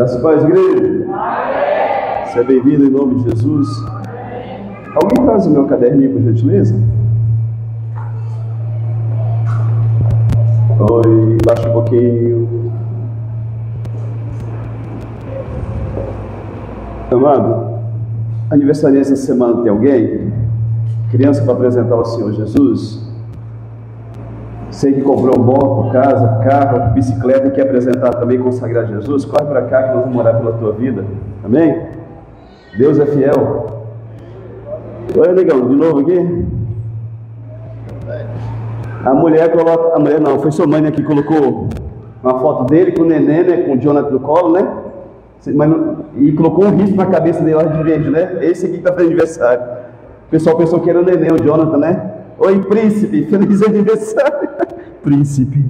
Graças a Deus, igreja. Amém. Seja bem-vindo em nome de Jesus. Amém. Alguém traz o meu caderninho, por gentileza? Oi, baixa um pouquinho. Amado, aniversário essa semana tem alguém? Criança para apresentar ao Senhor Jesus? Sei que comprou moto, casa, carro, bicicleta e quer apresentar também, consagrar Jesus. Corre para cá que nós vamos orar pela tua vida. Amém? Deus é fiel. Oi, negão, de novo aqui? A mulher coloca... A mulher não, foi sua mãe, né, que colocou uma foto dele com o neném, né, com o Jonathan no colo, né? Mas não, e colocou um risco na cabeça dele lá de verde, né? Esse aqui que está fazendo aniversário. O pessoal pensou que era o neném, o Jonathan, né? Oi, príncipe, feliz aniversário. Príncipe.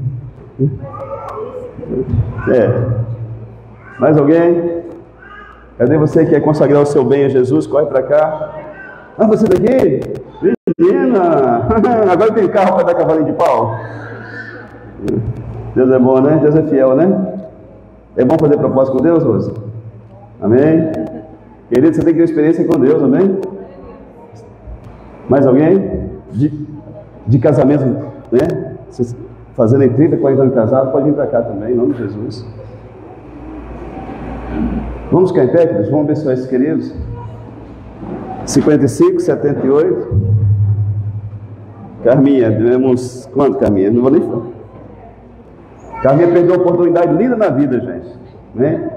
Mais alguém? Cadê você que quer consagrar o seu bem a Jesus? Corre para cá. Ah, você daqui? Menina! Agora tem carro para dar cavalinho de pau. Deus é bom, né? Deus é fiel, né? É bom fazer propósito com Deus, Rosa? Amém? Querido, você tem que ter experiência com Deus, amém? Mais alguém? De casamento, né? Fazendo em 30, 40 anos casado, pode vir para cá também, em nome de Jesus. Vamos ficar em pé, queridos? Vamos abençoar esses queridos. 55, 78. Carminha, tivemos quanto, Carminha? Não vou nem falar. Carminha perdeu uma oportunidade linda na vida, gente, né?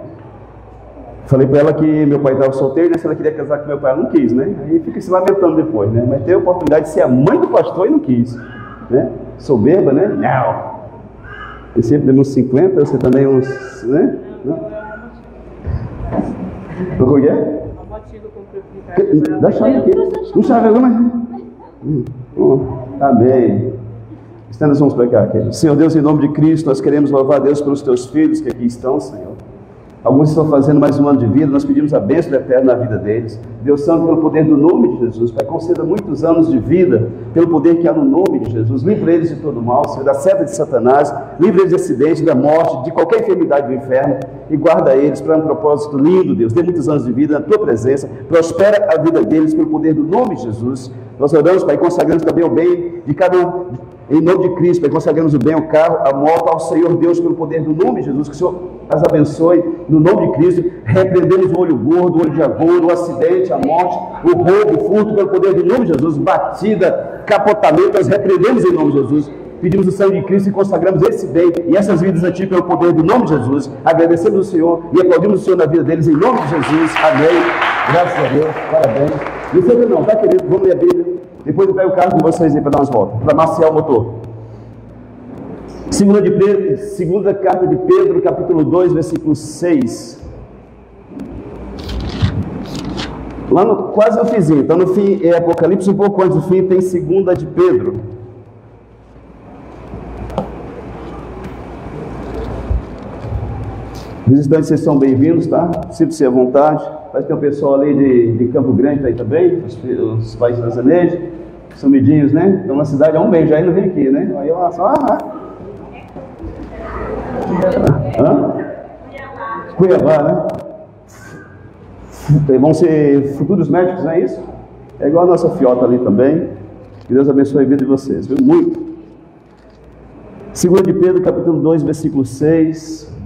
Falei para ela que meu pai estava solteiro, né? Se ela queria casar com meu pai, ela não quis, né? Aí fica se lamentando depois, né? Mas teve a oportunidade de ser a mãe do pastor e não quis, né? Soberba, né? Não. Eu sempre dei uns 50, você também uns, né? O que é? Dá chave aqui. Não chave agora, mas... Amém. Estenda as mãos para cá, querido. Senhor Deus, em nome de Cristo, nós queremos louvar a Deus pelos teus filhos que aqui estão, Senhor. Alguns estão fazendo mais um ano de vida, nós pedimos a bênção eterna na vida deles. Deus Santo, pelo poder do nome de Jesus, Pai, conceda muitos anos de vida, pelo poder que há no nome de Jesus. Livre eles de todo mal, Senhor, da seta de Satanás, livre eles de acidente, da morte, de qualquer enfermidade do inferno, e guarda eles para um propósito lindo, Deus. Dê muitos anos de vida na tua presença, prospera a vida deles pelo poder do nome de Jesus. Nós oramos, Pai, consagramos também o bem de cada um. Em nome de Cristo, Pai, consagramos o bem, o carro, a moto, ao Senhor Deus, pelo poder do nome de Jesus, que o Senhor as abençoe, no nome de Cristo. Repreendemos o olho gordo, o olho de agouro, o acidente, a morte, o roubo, o furto, pelo poder do nome de Jesus, batida, capotamento, nós repreendemos em nome de Jesus. Pedimos o sangue de Cristo e consagramos esse bem e essas vidas a Ti pelo poder do nome de Jesus. Agradecemos ao Senhor e aplaudimos o Senhor na vida deles em nome de Jesus. Amém. Graças a Deus. Parabéns. Não sei não, tá, querido? Vamos ler a Bíblia. Depois eu pego o carro com vocês aí para dar umas voltas, para maciar o motor. Segunda carta de Pedro, capítulo 2, versículo 6. Lá no, quase no finzinho, então no fim é Apocalipse, um pouco antes do fim tem segunda de Pedro. Visitantes, vocês são bem-vindos, tá? Sinta-se à vontade. Vai ter um pessoal ali de Campo Grande aí também, os pais brasileiros, sumidinhos, né? Estão na cidade há um mês, já ainda vem aqui, né? Aí eu só, Cuiabá, né? Vão ser futuros médicos, não é isso? É igual a nossa fiota ali também. Que Deus abençoe a vida de vocês, viu? Muito. 2 de Pedro, capítulo 2, versículo 6.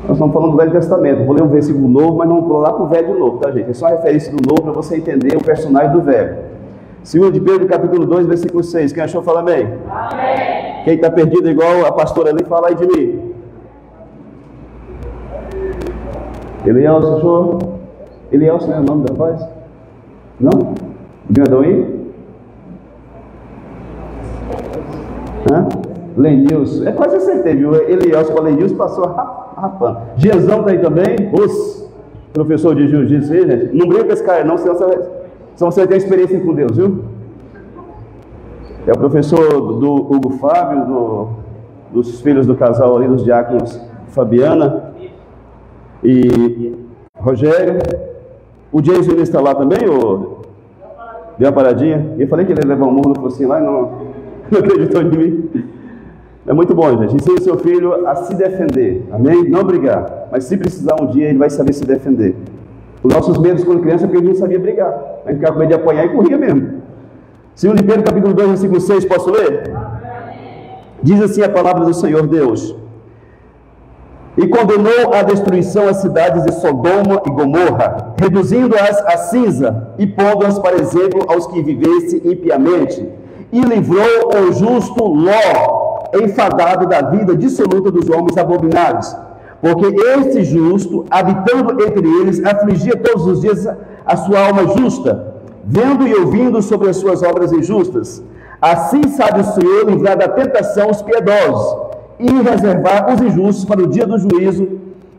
Nós estamos falando do Velho Testamento. Vou ler um versículo novo, mas não vou pular para o Velho de novo, tá, gente? É só a referência do novo para você entender o personagem do Velho. 2 de Pedro, capítulo 2, versículo 6. Quem achou, fala amém. Amém. Quem está perdido igual a pastora ali, fala aí de mim. Elielson, achou? Elielson não é o nome da paz? Não? Grandão aí? Lenilson. É quase acertei, viu? Elielson para Lenilson passou rapando. Gianzão está aí também. Os professor de jiu-jitsu aí, gente. Não brinca com esse cara não, senão você vai ter experiência com Deus, viu? É o professor do Hugo Fábio, dos filhos do casal ali, dos diáconos Fabiana e Rogério. O Jason está lá também, ou deu uma paradinha? Eu falei que ele ia levar um murro no focinho lá e não acreditou em mim. É muito bom, gente. Ensine seu filho a se defender. Amém? Não brigar. Mas se precisar um dia, ele vai saber se defender. Os nossos medos quando criança é porque a gente sabia brigar. A gente ficava com medo de apanhar e corria mesmo. 2 Pedro capítulo 2, versículo 6, posso ler? Diz assim a palavra do Senhor Deus: e condenou à destruição as cidades de Sodoma e Gomorra, reduzindo-as a cinza e pondo-as para exemplo aos que vivessem impiamente, e livrou o justo Ló, enfadado da vida dissoluta dos homens abomináveis, porque este justo, habitando entre eles, afligia todos os dias a sua alma justa, vendo e ouvindo sobre as suas obras injustas. Assim sabe o Senhor livrar da tentação os piedosos e reservar os injustos para o dia do juízo,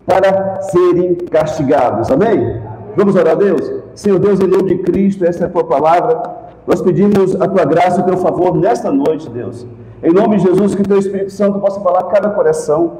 para serem castigados. Amém? Vamos orar a Deus? Senhor Deus, em nome de Cristo, esta é a tua palavra. Nós pedimos a tua graça e o teu favor nesta noite, Deus. Em nome de Jesus, que o teu Espírito Santo possa falar a cada coração.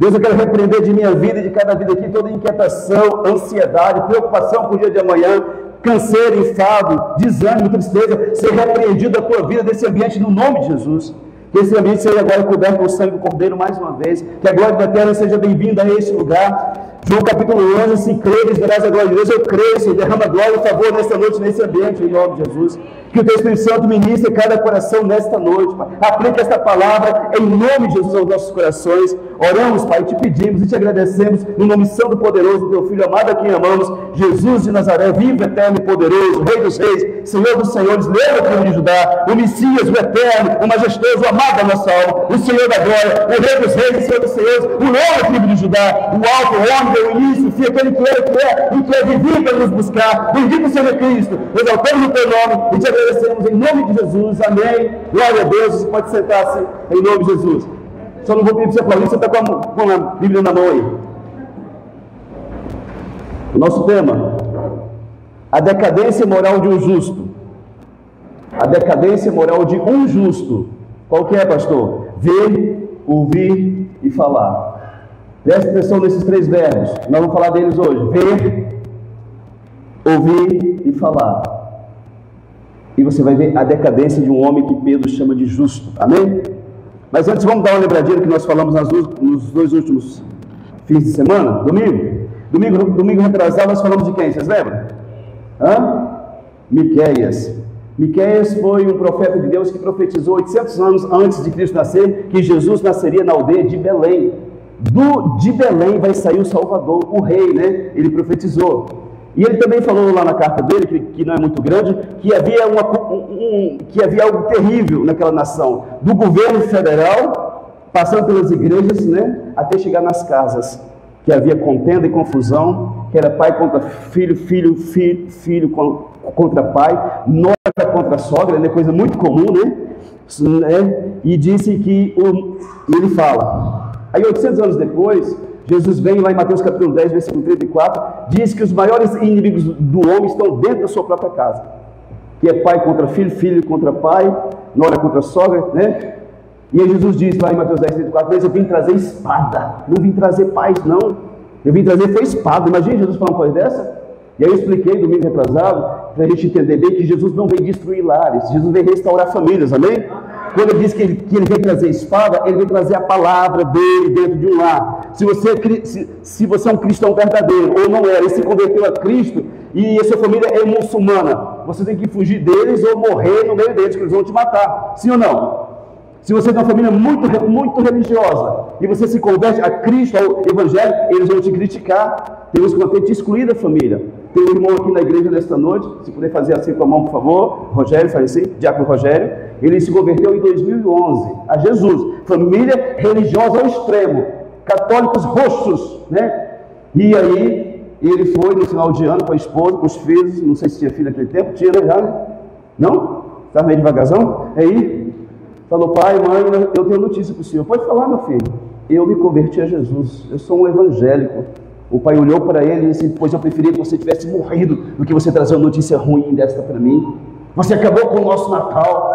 Deus, eu quero repreender de minha vida e de cada vida aqui toda inquietação, ansiedade, preocupação com o dia de amanhã, canseiro, enfado, desânimo, tristeza, ser repreendido da tua vida desse ambiente no nome de Jesus. Que esse ambiente seja agora coberto com o sangue do Cordeiro mais uma vez. Que a glória da terra seja bem-vinda a este lugar. João capítulo 11, se creres, verás a glória de Deus. Eu creio, Senhor, derrama glória e favor nesta noite, nesse ambiente, em nome de Jesus. Que o teu Espírito Santo ministre cada coração nesta noite, Pai. Aplique esta palavra em nome de Jesus aos nossos corações. Oramos, Pai, te pedimos e te agradecemos no nome santo e poderoso do teu Filho amado, a quem amamos, Jesus de Nazaré, vivo, eterno e poderoso, Rei dos reis, Senhor dos senhores, Leão do tribo de Judá, o Messias, o eterno, o majestoso, o amado da nossa alma, o Senhor da glória, o Rei dos reis, Senhor dos senhores, o Leão do tribo de Judá, o alto, o homem, o início, o fim, aquele que é e que é vivido para nos buscar. Bendito seja Cristo, exaltamos o teu nome e te agradecemos em nome de Jesus. Amém. Glória a Deus. Você pode sentar-se em nome de Jesus. Só não vou pedir para você aplaudir, você está com a Bíblia na mão aí. O nosso tema: a decadência moral de um justo. A decadência moral de um justo. Qual que é, pastor? Ver, ouvir e falar. Preste atenção nesses 3 verbos. Nós vamos falar deles hoje. Ver, ouvir e falar. E você vai ver a decadência de um homem que Pedro chama de justo. Amém? Mas antes vamos dar uma lembradinha que nós falamos nos 2 últimos fins de semana. Domingo retrasado nós falamos de quem? Vocês lembram? Miqueias. Miqueias foi um profeta de Deus que profetizou 800 anos antes de Cristo nascer que Jesus nasceria na aldeia de Belém. De Belém vai sair o Salvador, o rei, né? Ele profetizou. E ele também falou lá na carta dele, que não é muito grande, que havia, que havia algo terrível naquela nação, do governo federal, passando pelas igrejas, né? Até chegar nas casas, que havia contenda e confusão, que era pai contra filho, filho contra pai, nora contra sogra, né? Coisa muito comum, né? E disse que, ele fala... Aí 800 anos depois, Jesus vem lá em Mateus capítulo 10, versículo 34, diz que os maiores inimigos do homem estão dentro da sua própria casa. Que é pai contra filho, filho contra pai, nora contra sogra, né? E aí Jesus diz lá em Mateus 10, 34, mas eu vim trazer espada, não vim trazer paz não. Eu vim trazer foi espada. Imagina Jesus falando uma coisa dessa? E aí eu expliquei domingo retrasado, para a gente entender bem que Jesus não vem destruir lares, Jesus vem restaurar famílias, amém? Quando ele diz que ele vem trazer espada, ele vem trazer a palavra dele dentro de um lar. Se você é um cristão verdadeiro, ou não é, e se converteu a Cristo, e a sua família é muçulmana, você tem que fugir deles ou morrer no meio deles, que eles vão te matar. Sim ou não? Se você tem uma família muito religiosa, e você se converte a Cristo, ao Evangelho, eles vão te criticar. Temos que te excluir da família. Tem um irmão aqui na igreja nesta noite, se puder fazer assim com a mão, por favor. Rogério, faz assim, Diácono Rogério. Ele se converteu em 2011 a Jesus. Família religiosa ao extremo, católicos roxos, né? E aí, ele foi no final de ano com a esposa, com os filhos, não sei se tinha filho naquele tempo, tinha, né, já? Não? Estava meio devagarzão? Aí, falou, pai, mãe, eu tenho notícia para o senhor. Pode falar, meu filho. Eu me converti a Jesus, eu sou um evangélico. O pai olhou para ele e disse, pois eu preferia que você tivesse morrido do que você trazer uma notícia ruim desta para mim. Você acabou com o nosso Natal,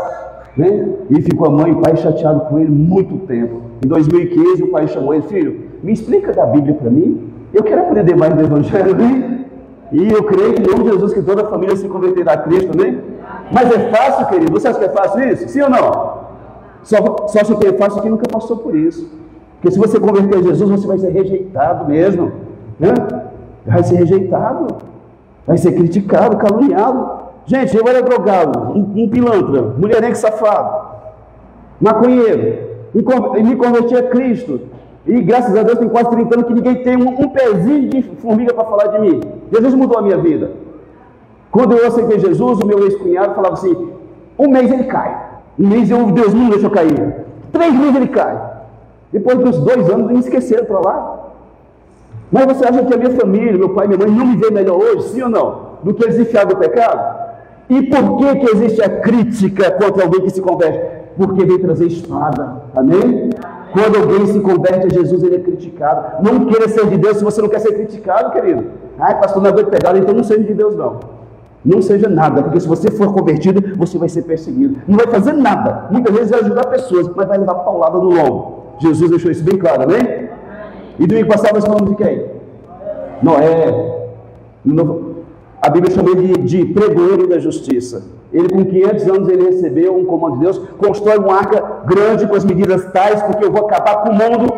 né? E ficou a mãe e o pai chateado com ele muito tempo. Em 2015 o pai chamou ele, filho, me explica da Bíblia para mim, eu quero aprender mais do Evangelho, né? E eu creio que em nome de Jesus que toda a família se converterá a Cristo, né? Mas é fácil, querido? Você acha que é fácil isso? Sim ou não? Só se tem fácil quem nunca passou por isso. Porque se você converter a Jesus, você vai ser rejeitado mesmo. Né? Vai ser rejeitado. Vai ser criticado, caluniado. Gente, eu era drogado, um pilantra, mulherengo safado, maconheiro. E me converti a Cristo. E graças a Deus tem quase 30 anos que ninguém tem um pezinho de formiga para falar de mim. Jesus mudou a minha vida. Quando eu aceitei Jesus, o meu ex-cunhado falava assim, um mês ele cai. Um mês Deus não deixa eu cair. 3 meses ele cai. Depois dos 2 anos me esqueceram para lá. Mas você acha que a minha família, meu pai e minha mãe não me vê melhor hoje, sim ou não? Do que eles enfiaram do pecado? E por que existe a crítica contra alguém que se converte? Porque vem trazer espada. Amém? Quando alguém se converte a Jesus, ele é criticado. Não queira ser de Deus se você não quer ser criticado, querido. Ai, pastor, não aguento pecado, então não seja de Deus, não. Não seja nada, porque se você for convertido, você vai ser perseguido. Não vai fazer nada. Muitas vezes vai ajudar pessoas, mas vai levar paulada no lombo. Jesus deixou isso bem claro, amém? E domingo passado nós falamos de quem? Noé. A Bíblia chama ele de pregoeiro da justiça. Ele, com 500 anos, ele recebeu um comando de Deus: constrói uma arca grande com as medidas tais, porque eu vou acabar com o mundo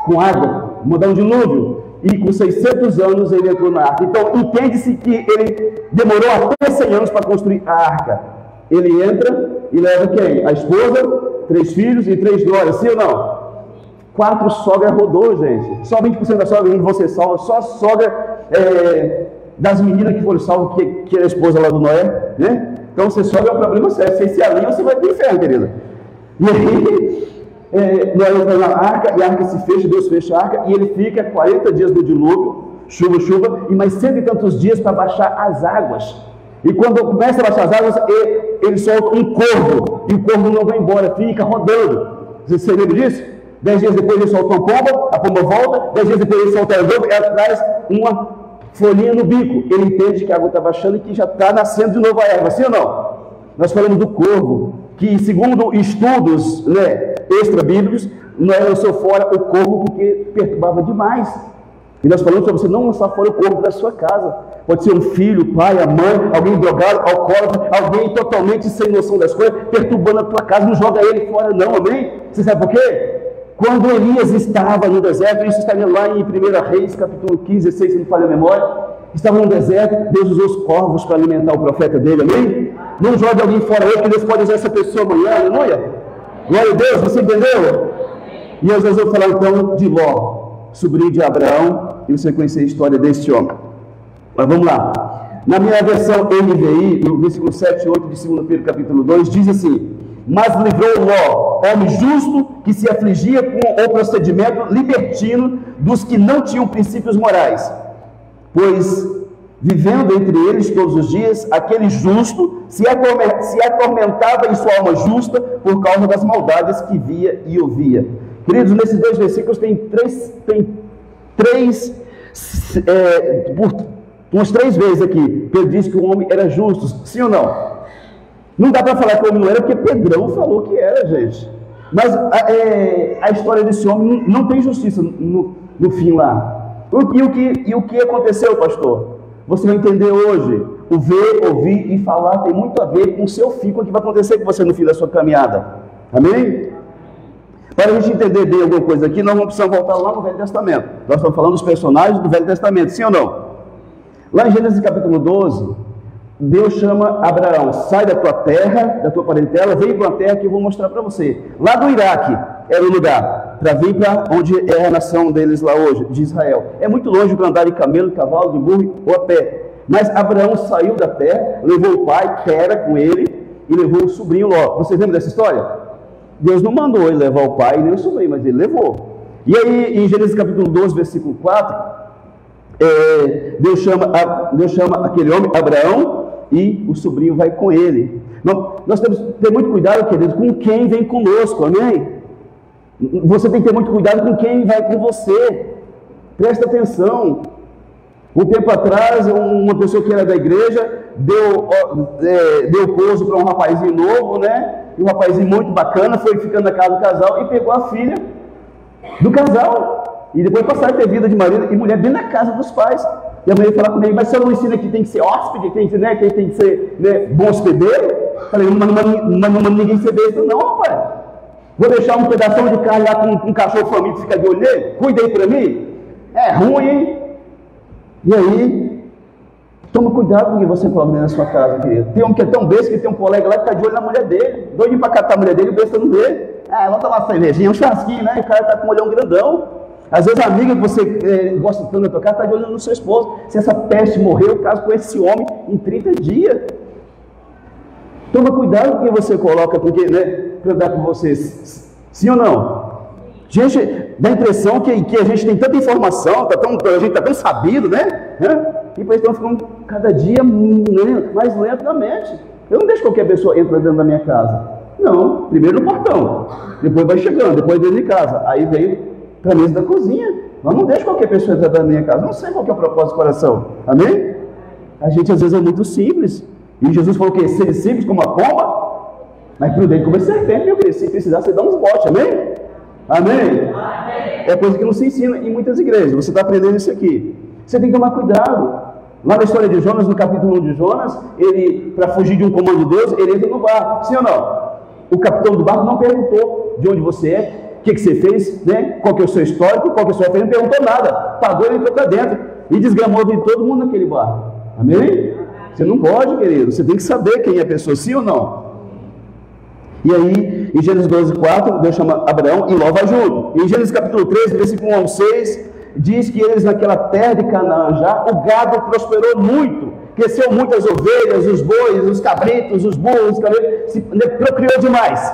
com água, mandar um dilúvio. E com 600 anos ele entrou na arca. Então entende-se que ele demorou até 100 anos para construir a arca. Ele entra e leva quem? A esposa, 3 filhos e 3 glórias, sim ou não? 4 sogras rodou, gente. Só 20% da sogra não vão ser salvas. Só a sogra das meninas que foram salvas, que era a esposa lá do Noé, né? Então você sogra é um problema sério. Você se alinha, você vai para o inferno, querida. E aí, Noé entra na arca, e a arca se fecha, Deus fecha a arca, e ele fica 40 dias no dilúvio, chuva, e mais 100 e tantos dias para baixar as águas. E quando começa a baixar as águas, ele solta um corvo, e o corvo não vai embora, fica rodando. Você lembra disso? 10 dias depois ele solta uma pomba, a pomba volta, 10 dias depois ele solta a pomba, ela traz uma folhinha no bico. Ele entende que a água está baixando e que já está nascendo de novo a erva, sim ou não? Nós falamos do corvo, que segundo estudos, né, extra-bíblicos, Noé lançou fora o corvo porque perturbava demais. E nós falamos para você não lançar fora o corvo da sua casa. Pode ser um filho, o pai, a mãe, alguém drogado, alcoólatra, alguém totalmente sem noção das coisas, perturbando a tua casa. Não joga ele fora não, amém? Você sabe por quê? Quando Elias estava no deserto, isso está lá em 1 Reis, capítulo 15, 16, se não falha a memória, estava no deserto, Deus usou os corvos para alimentar o profeta dele, amém? Não jogue alguém fora aí, que Deus pode usar essa pessoa amanhã, aleluia? Glória a Deus, você entendeu? E nós vamos falar então de Ló, sobrinho de Abraão, e você conhecer a história desse homem. Mas vamos lá. Na minha versão NVI, no versículo 7 e 8 de 2 Pedro capítulo 2, diz assim: mas livrou Ló, homem justo, que se afligia com o procedimento libertino dos que não tinham princípios morais. Pois, vivendo entre eles todos os dias, aquele justo se atormentava em sua alma justa por causa das maldades que via e ouvia. Queridos, nesses 2 versículos tem umas 3 vezes aqui, Pedro diz que o homem era justo, sim ou não? Não dá para falar que o homem não era, porque Pedrão falou que era, gente. Mas a história desse homem não tem justiça no fim lá. E o que aconteceu, pastor? Você vai entender hoje. O ver, ouvir e falar tem muito a ver com o seu fim, com o que vai acontecer com você no fim da sua caminhada. Amém? Para a gente entender bem alguma coisa aqui, nós não precisamos voltar lá no Velho Testamento. Nós estamos falando dos personagens do Velho Testamento, sim ou não? Lá em Gênesis capítulo 12... Deus chama Abraão: sai da tua terra, da tua parentela, vem para uma terra que eu vou mostrar para você. Lá do Iraque era o lugar, para vir para onde é a nação deles lá hoje, de Israel. É muito longe para andar de camelo, de cavalo, de burro ou a pé. Mas Abraão saiu da terra, levou o pai, que era com ele, e levou o sobrinho Ló. Vocês lembram dessa história? Deus não mandou ele levar o pai nem o sobrinho, mas ele levou. E aí, em Gênesis capítulo 12, versículo 4, Deus chama aquele homem, Abraão, e o sobrinho vai com ele. Nós temos que ter muito cuidado, queridos, com quem vem conosco, amém? Você tem que ter muito cuidado com quem vai com você. Presta atenção. Um tempo atrás, uma pessoa que era da igreja deu pouso para um rapazinho novo, né? E um rapazinho muito bacana foi ficando na casa do casal e pegou a filha do casal. E depois passaram a ter vida de marido e mulher bem na casa dos pais. E a mãe ia falar comigo: mas você não ensina que tem que ser hóspede, que tem que ser, né, bom hospedeiro? Falei: não manda ninguém ser besta, não, rapaz. Vou deixar um pedação de carne lá com um cachorro faminto ficar de olho nele? Cuida aí para mim? É ruim, hein? E aí, toma cuidado com o que você coloca dentro da sua casa, querido. Tem um que é tão besta que tem um colega lá que está de olho na mulher dele. Doidinho para catar a mulher dele, o besta não vê. Ah, vamos tomar uma cervejinha, um churrasquinho, né? E o cara está com um olhão grandão. Às vezes a amiga que você gosta tanto da tua casa está de olho no seu esposo. Se essa peste morrer, eu caso com esse homem em 30 dias. Toma cuidado com o que você coloca, porque, né, para andar com vocês. Sim ou não? Gente, dá a impressão que a gente tem tanta informação, a gente está tão sabido, né? E depois estão ficando cada dia mais lento na mente. Eu não deixo qualquer pessoa entrar dentro da minha casa. Não, primeiro no portão, depois vai chegando, depois dentro de casa, aí vem para a mesa da cozinha. Mas não deixo qualquer pessoa entrar dentro da minha casa. Não sei qual que é o propósito do coração. Amém? A gente às vezes é muito simples. E Jesus falou que ser simples como a pomba, mas prudente como a serpente, meu querido. Se precisar, você dá uns botes, amém? Amém? É coisa que não se ensina em muitas igrejas. Você está aprendendo isso aqui. Você tem que tomar cuidado. Lá na história de Jonas, no capítulo 1 de Jonas, ele, para fugir de um comando de Deus, ele entra no barco. Sim ou não? O capitão do barco não perguntou de onde você é, o que você fez, né? Qual que é o seu histórico, qual que é a sua fé, não perguntou nada. Pagou, ele entrou para dentro e desgramou de todo mundo naquele barco. Amém? Você não pode, querido. Você tem que saber quem é a pessoa, sim ou não? E aí, em Gênesis 12:4, Deus chama Abraão e Ló vai junto. Em Gênesis capítulo 13, versículo 1 ao 6, diz que eles naquela terra de Canaã já, o gado prosperou muito, cresceu muitas ovelhas, os bois, os cabritos, os burros, procriou demais.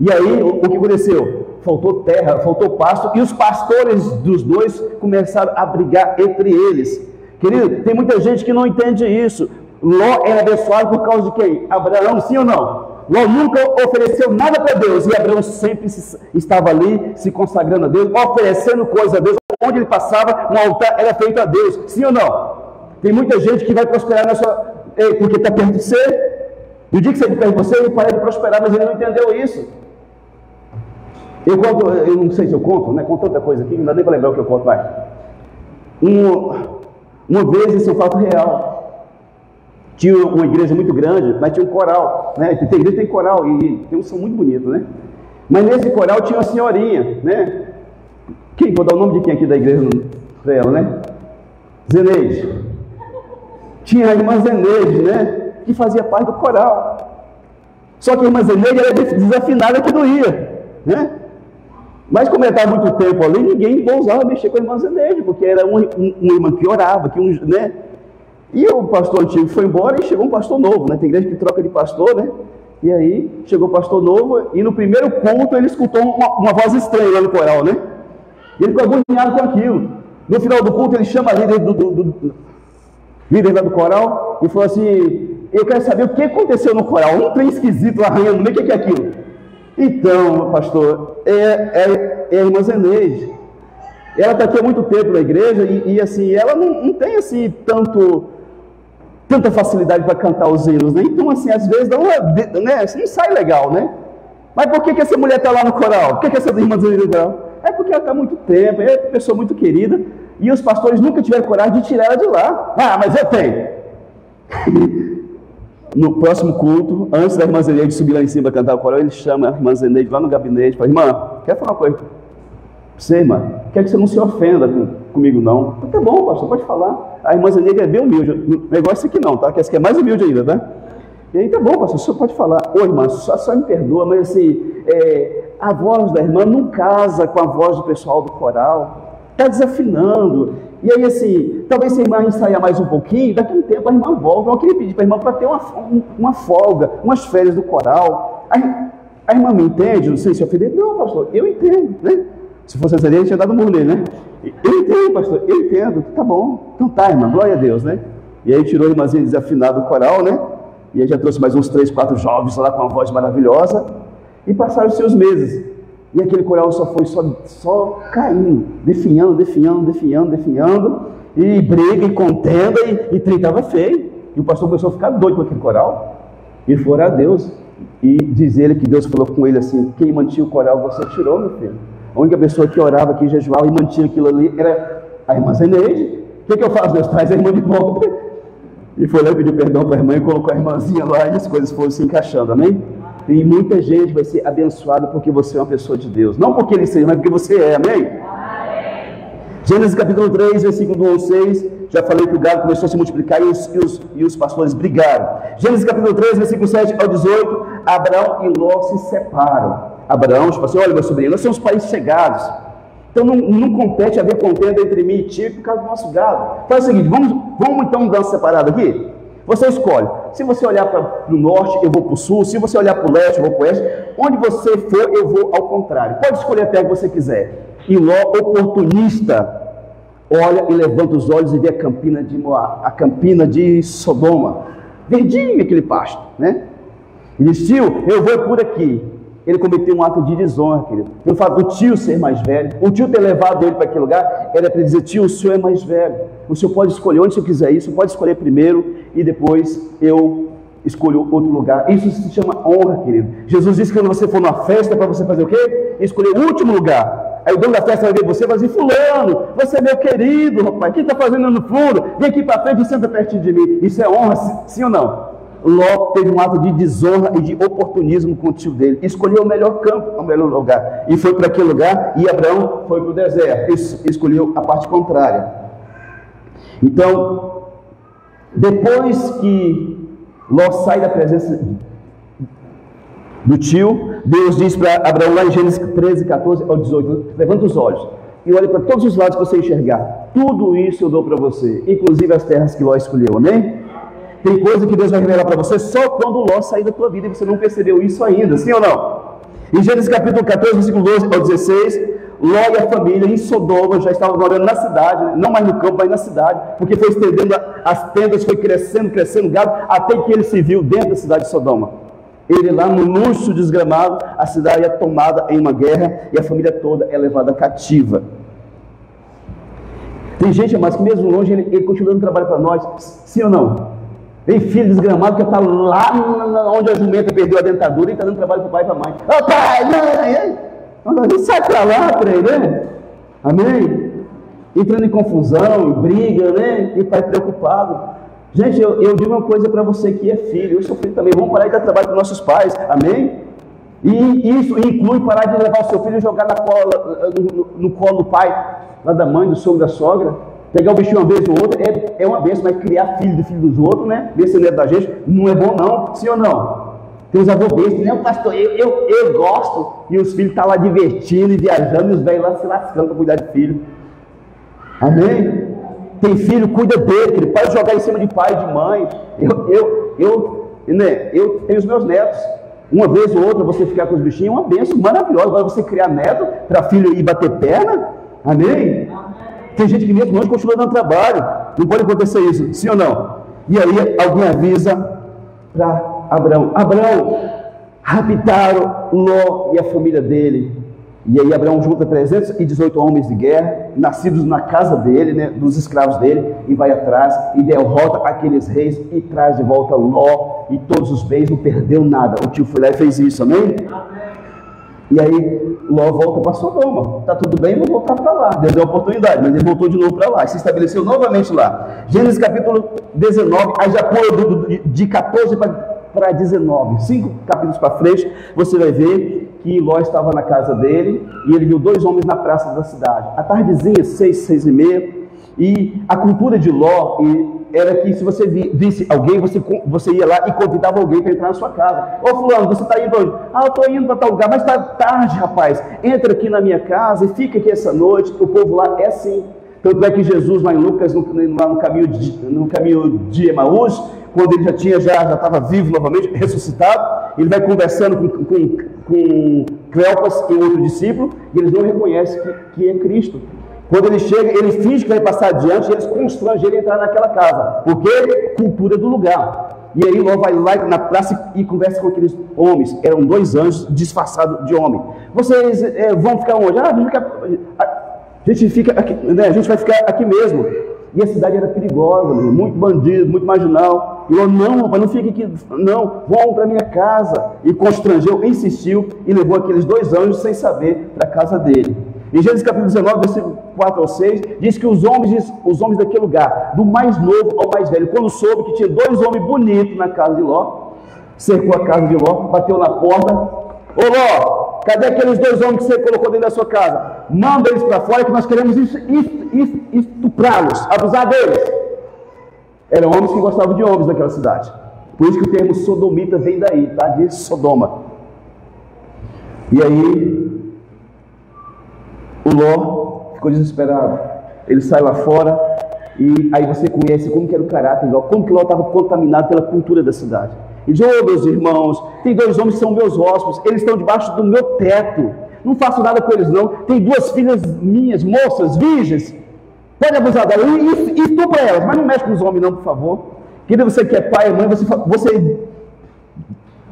E aí, o que aconteceu? Faltou terra, faltou pasto, e os pastores dos bois começaram a brigar entre eles. Querido, tem muita gente que não entende isso. Ló era abençoado por causa de quem? Abraão, sim ou não? Ló nunca ofereceu nada para Deus, e Abraão sempre estava ali, se consagrando a Deus, oferecendo coisas a Deus. Onde ele passava, um altar era feito a Deus, sim ou não? Tem muita gente que vai prosperar porque está perto de você. No dia que você está perto de você, ele para de prosperar, mas ele não entendeu isso. Eu não sei se eu conto, né? Conto outra coisa aqui, não dá nem para lembrar o que eu conto mais. Uma vez, isso é um fato real. Tinha uma igreja muito grande, mas tinha um coral, né? Tem igreja, tem coral, e tem um som muito bonito, né? Mas nesse coral tinha uma senhorinha, né? Vou dar o nome de quem aqui da igreja para ela, né? Zeneide. Tinha a irmã Zeneide, né? Que fazia parte do coral. Só que a irmã Zeneide era desafinada que doía, né? Mas como ela estava muito tempo ali, ninguém ousava mexer com a irmã Zeneide, porque era uma irmã que orava, né? E o pastor antigo foi embora e chegou um pastor novo, né? Tem igreja que troca de pastor, né? E aí chegou o pastor novo e no primeiro culto ele escutou uma voz estranha lá no coral, né? E ele ficou agoniado com aquilo. No final do culto ele chama a líder líder lá do coral e falou assim: eu quero saber o que aconteceu no coral. Um trem esquisito lá arranhando, nem o que é aquilo. Então, pastor, é a irmã Zeneide. Ela está aqui há muito tempo na igreja e assim, ela não tem assim tanta facilidade para cantar os hinos, né? Então, assim, às vezes não sai legal, né? Mas por que essa mulher está lá no coral? Por que essa irmã Zeneide no coral? É porque ela está há muito tempo, é uma pessoa muito querida, e os pastores nunca tiveram coragem de tirar ela de lá. Ah, mas eu tenho. No próximo culto, antes da irmã Zeneide subir lá em cima para cantar o coral, ele chama a irmã Zeneide lá no gabinete e fala: irmã, quer falar uma coisa? Você, irmã, quer que você não se ofenda comigo, não. Tá bom, pastor, pode falar. A irmã Zeneide é bem humilde, o negócio aqui não, tá? Que essa aqui é mais humilde ainda, tá? E aí, tá bom, pastor, o senhor pode falar. Ô, irmã, só me perdoa, mas assim, a voz da irmã não casa com a voz do pessoal do coral. Está desafinando. E aí, assim, talvez se a irmã ensaiar mais um pouquinho, daqui a um tempo a irmã volta. Eu queria pedir para a irmã para ter uma folga, umas férias do coral. A irmã me entende? Não sei se ofender. Não, pastor, eu entendo, né? Se fosse essa, tinha dado um murro nele, né? Eu entendo, pastor, eu entendo. Tá bom. Então tá, irmã, glória a Deus, né? E aí tirou a irmãzinha desafinada do coral, né? E aí já trouxe mais uns 3, 4 jovens lá com uma voz maravilhosa. E passaram os seus meses. E aquele coral só foi só caindo, definhando. E briga, e contenda, e tretava feio. E o pastor começou a ficar doido com aquele coral. E foi orar a Deus. E diz ele que Deus falou com ele assim: quem mantinha o coral você tirou, meu filho. A única pessoa que orava, que jejuava e mantinha aquilo ali era a irmã Zeneide. O que eu faço? Deus traz a irmã de volta. E foi lá e pediu perdão para a irmã e colocou a irmãzinha lá e as coisas foram se encaixando, amém? Tem muita gente que vai ser abençoada porque você é uma pessoa de Deus. Não porque ele seja, mas porque você é, amém? Gênesis capítulo 3, versículo 1 ao 6, já falei que o gado começou a se multiplicar e os pastores brigaram. Gênesis capítulo 3, versículo 7 ao 18, Abraão e Ló se separam. Abraão, tipo assim, olha meu sobrinho, nós somos países chegados, então não compete haver contenda entre mim e ti por causa do nosso gado. Faz o seguinte, vamos então dar uma separada aqui? Você escolhe, se você olhar para o norte, eu vou para o sul, se você olhar para o leste, eu vou para o oeste, onde você for, eu vou ao contrário. Pode escolher a terra que você quiser. E Ló, oportunista, olha e levanta os olhos e vê a campina de Moab, a campina de Sodoma, verdinho aquele pasto, né? E diz, tio, eu vou por aqui. Ele cometeu um ato de desonra, querido. Pelo fato do tio ser mais velho, o tio ter levado ele para aquele lugar, era para dizer, tio, o senhor é mais velho, o senhor pode escolher onde o senhor quiser ir, o senhor pode escolher primeiro e depois eu escolho outro lugar. Isso se chama honra, querido. Jesus disse que quando você for numa festa, para você fazer o quê? Escolher o último lugar. Aí o dono da festa vai ver você e vai dizer, fulano, você é meu querido, rapaz, o que está fazendo no fundo? Vem aqui para frente e senta pertinho de mim. Isso é honra, sim ou não? Ló teve um ato de desonra e de oportunismo com o tio dele. Escolheu o melhor campo, o melhor lugar. E foi para aquele lugar, e Abraão foi para o deserto. Escolheu a parte contrária. Então, depois que Ló sai da presença do tio, Deus diz para Abraão lá em Gênesis 13, 14 ao 18, levanta os olhos e olha para todos os lados que você enxergar. Tudo isso eu dou para você, inclusive as terras que Ló escolheu, amém? Tem coisa que Deus vai revelar para você só quando Ló sair da tua vida e você não percebeu isso ainda, sim ou não? Em Gênesis capítulo 14, versículo 12 ao 16, Ló e a família em Sodoma já estavam morando na cidade, não mais no campo, mas na cidade, porque foi estendendo as tendas, foi crescendo gado, até que ele se viu dentro da cidade de Sodoma. Ele lá no luxo desgramado, a cidade é tomada em uma guerra e a família toda é levada cativa. Tem gente, mas que mesmo longe ele continua dando trabalho para nós, sim ou não? Tem filho desgramado que está lá onde a jumenta perdeu a dentadura e está dando trabalho para o pai e para a mãe. Ô pai, mãe, sai para lá, trem, né? Amém? Entrando em confusão, briga, né? E pai preocupado. Gente, eu digo uma coisa para você que é filho, eu sou filho também, vamos parar de dar trabalho para nossos pais, amém? E isso inclui parar de levar o seu filho e jogar no colo do pai, lá da mãe, do sogro, da sogra. Pegar o bichinho uma vez ou outra é uma benção, mas criar filho do filho dos outros, né? Descendente da gente, não é bom não, sim ou não? Tem os avôs bestos, né? Pastor, eu gosto, e os filhos estão lá divertindo e viajando, e os velhos lá se lascando para cuidar de filho. Amém? Tem filho, cuida dele, ele pode jogar em cima de pai e de mãe. Eu tenho os meus netos. Uma vez ou outra você ficar com os bichinhos é uma benção maravilhosa. Agora você criar neto para filho ir bater perna. Amém? Tem gente que mesmo hoje continua dando trabalho. Não pode acontecer isso, sim ou não? E aí alguém avisa para Abraão: Abraão, raptaram Ló e a família dele. E aí Abraão junta 318 homens de guerra, nascidos na casa dele, né, dos escravos dele, e vai atrás e derrota aqueles reis e traz de volta Ló e todos os bens, não perdeu nada. O tio foi lá e fez isso, amém? E aí Ló volta para Sodoma. Tá tudo bem, vou voltar para lá. Deus deu a oportunidade, mas ele voltou de novo para lá e se estabeleceu novamente lá. Gênesis capítulo 19, aí já pula de 14 para 19, 5 capítulos para frente, você vai ver que Ló estava na casa dele e ele viu 2 homens na praça da cidade. À tardezinha, 6, 6 e meia, e a cultura de Ló era que se você visse alguém, você ia lá e convidava alguém para entrar na sua casa. Ô fulano, você está indo para onde? Eu estou indo para tal lugar, mas está tarde, rapaz. Entra aqui na minha casa e fica aqui essa noite. O povo lá é assim. Tanto é que Jesus, lá em Lucas, lá no caminho de Emaús, quando ele já estava vivo novamente, ressuscitado, ele vai conversando com Cleopas e outro discípulo, e eles não reconhecem que é Cristo. Quando ele chega, ele finge que vai passar adiante, e eles constrangem ele a entrar naquela casa, porque cultura do lugar. E aí Ló vai lá na praça e conversa com aqueles homens. Eram 2 anjos disfarçados de homem. Vocês vão ficar onde? A gente vai ficar aqui mesmo. E a cidade era perigosa, muito bandido, muito marginal. E Ló, não, rapaz, não fique aqui, não, vão para minha casa. E constrangeu, insistiu e levou aqueles 2 anjos sem saber para a casa dele. Em Gênesis capítulo 19, versículo 4 ao 6, diz que os homens daquele lugar, do mais novo ao mais velho, quando soube que tinha 2 homens bonitos na casa de Ló, cercou a casa de Ló, bateu na porta. Ô Ló, cadê aqueles 2 homens que você colocou dentro da sua casa? Manda eles para fora que nós queremos estuprá-los, abusar deles. Eram homens que gostavam de homens naquela cidade. Por isso que o termo sodomita vem daí, tá? De Sodoma. E aí, o Ló ficou desesperado. Ele sai lá fora e aí você conhece como que era o caráter de Ló, como que Ló estava contaminado pela cultura da cidade. Ele diz: ô meus irmãos, tem 2 homens que são meus hóspedes, eles estão debaixo do meu teto, não faço nada com eles não. Tem 2 filhas minhas, moças, virgens, pode abusar delas, e estupra elas, mas não mexe com os homens não, por favor. Querido, você que é pai e mãe, você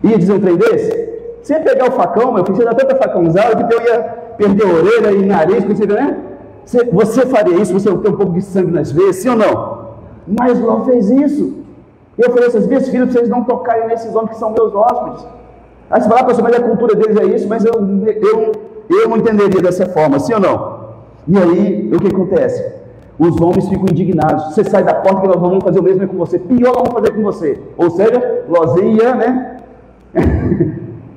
ia dizer um trem desse? Você ia pegar o facão, meu filho, você dá tanta facãozada que eu ia perder a orelha e nariz, né? Você faria isso, você tem um pouco de sangue nas veias, sim ou não? Mas Ló fez isso. Eu ofereço as minhas filhas para vocês não tocarem nesses homens que são meus hóspedes. Aí você fala, pastor, mas a cultura deles é isso, mas eu não entenderia dessa forma, sim ou não? E aí, o que acontece? Os homens ficam indignados. Você sai da porta que nós vamos fazer o mesmo com você. Pior nós vamos fazer com você. Ou seja, Lózinha, né?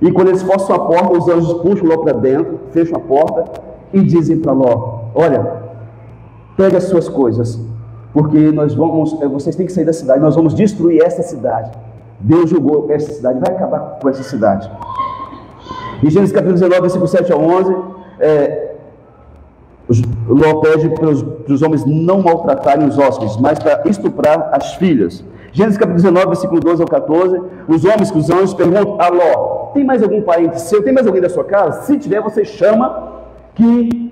E quando eles forçam a porta, os anjos puxam Ló para dentro, fecham a porta e dizem para Ló: olha, pega as suas coisas, porque vocês têm que sair da cidade, nós vamos destruir essa cidade. Deus julgou essa cidade, vai acabar com essa cidade. Em Gênesis capítulo 19, versículo 7 a 11, Ló pede para os homens não maltratarem os hóspedes, mas para estuprar as filhas. Gênesis capítulo 19, versículo 12 ao 14, os homens que os anjos perguntam a Ló: tem mais algum parente seu? Tem mais alguém da sua casa? Se tiver, você chama que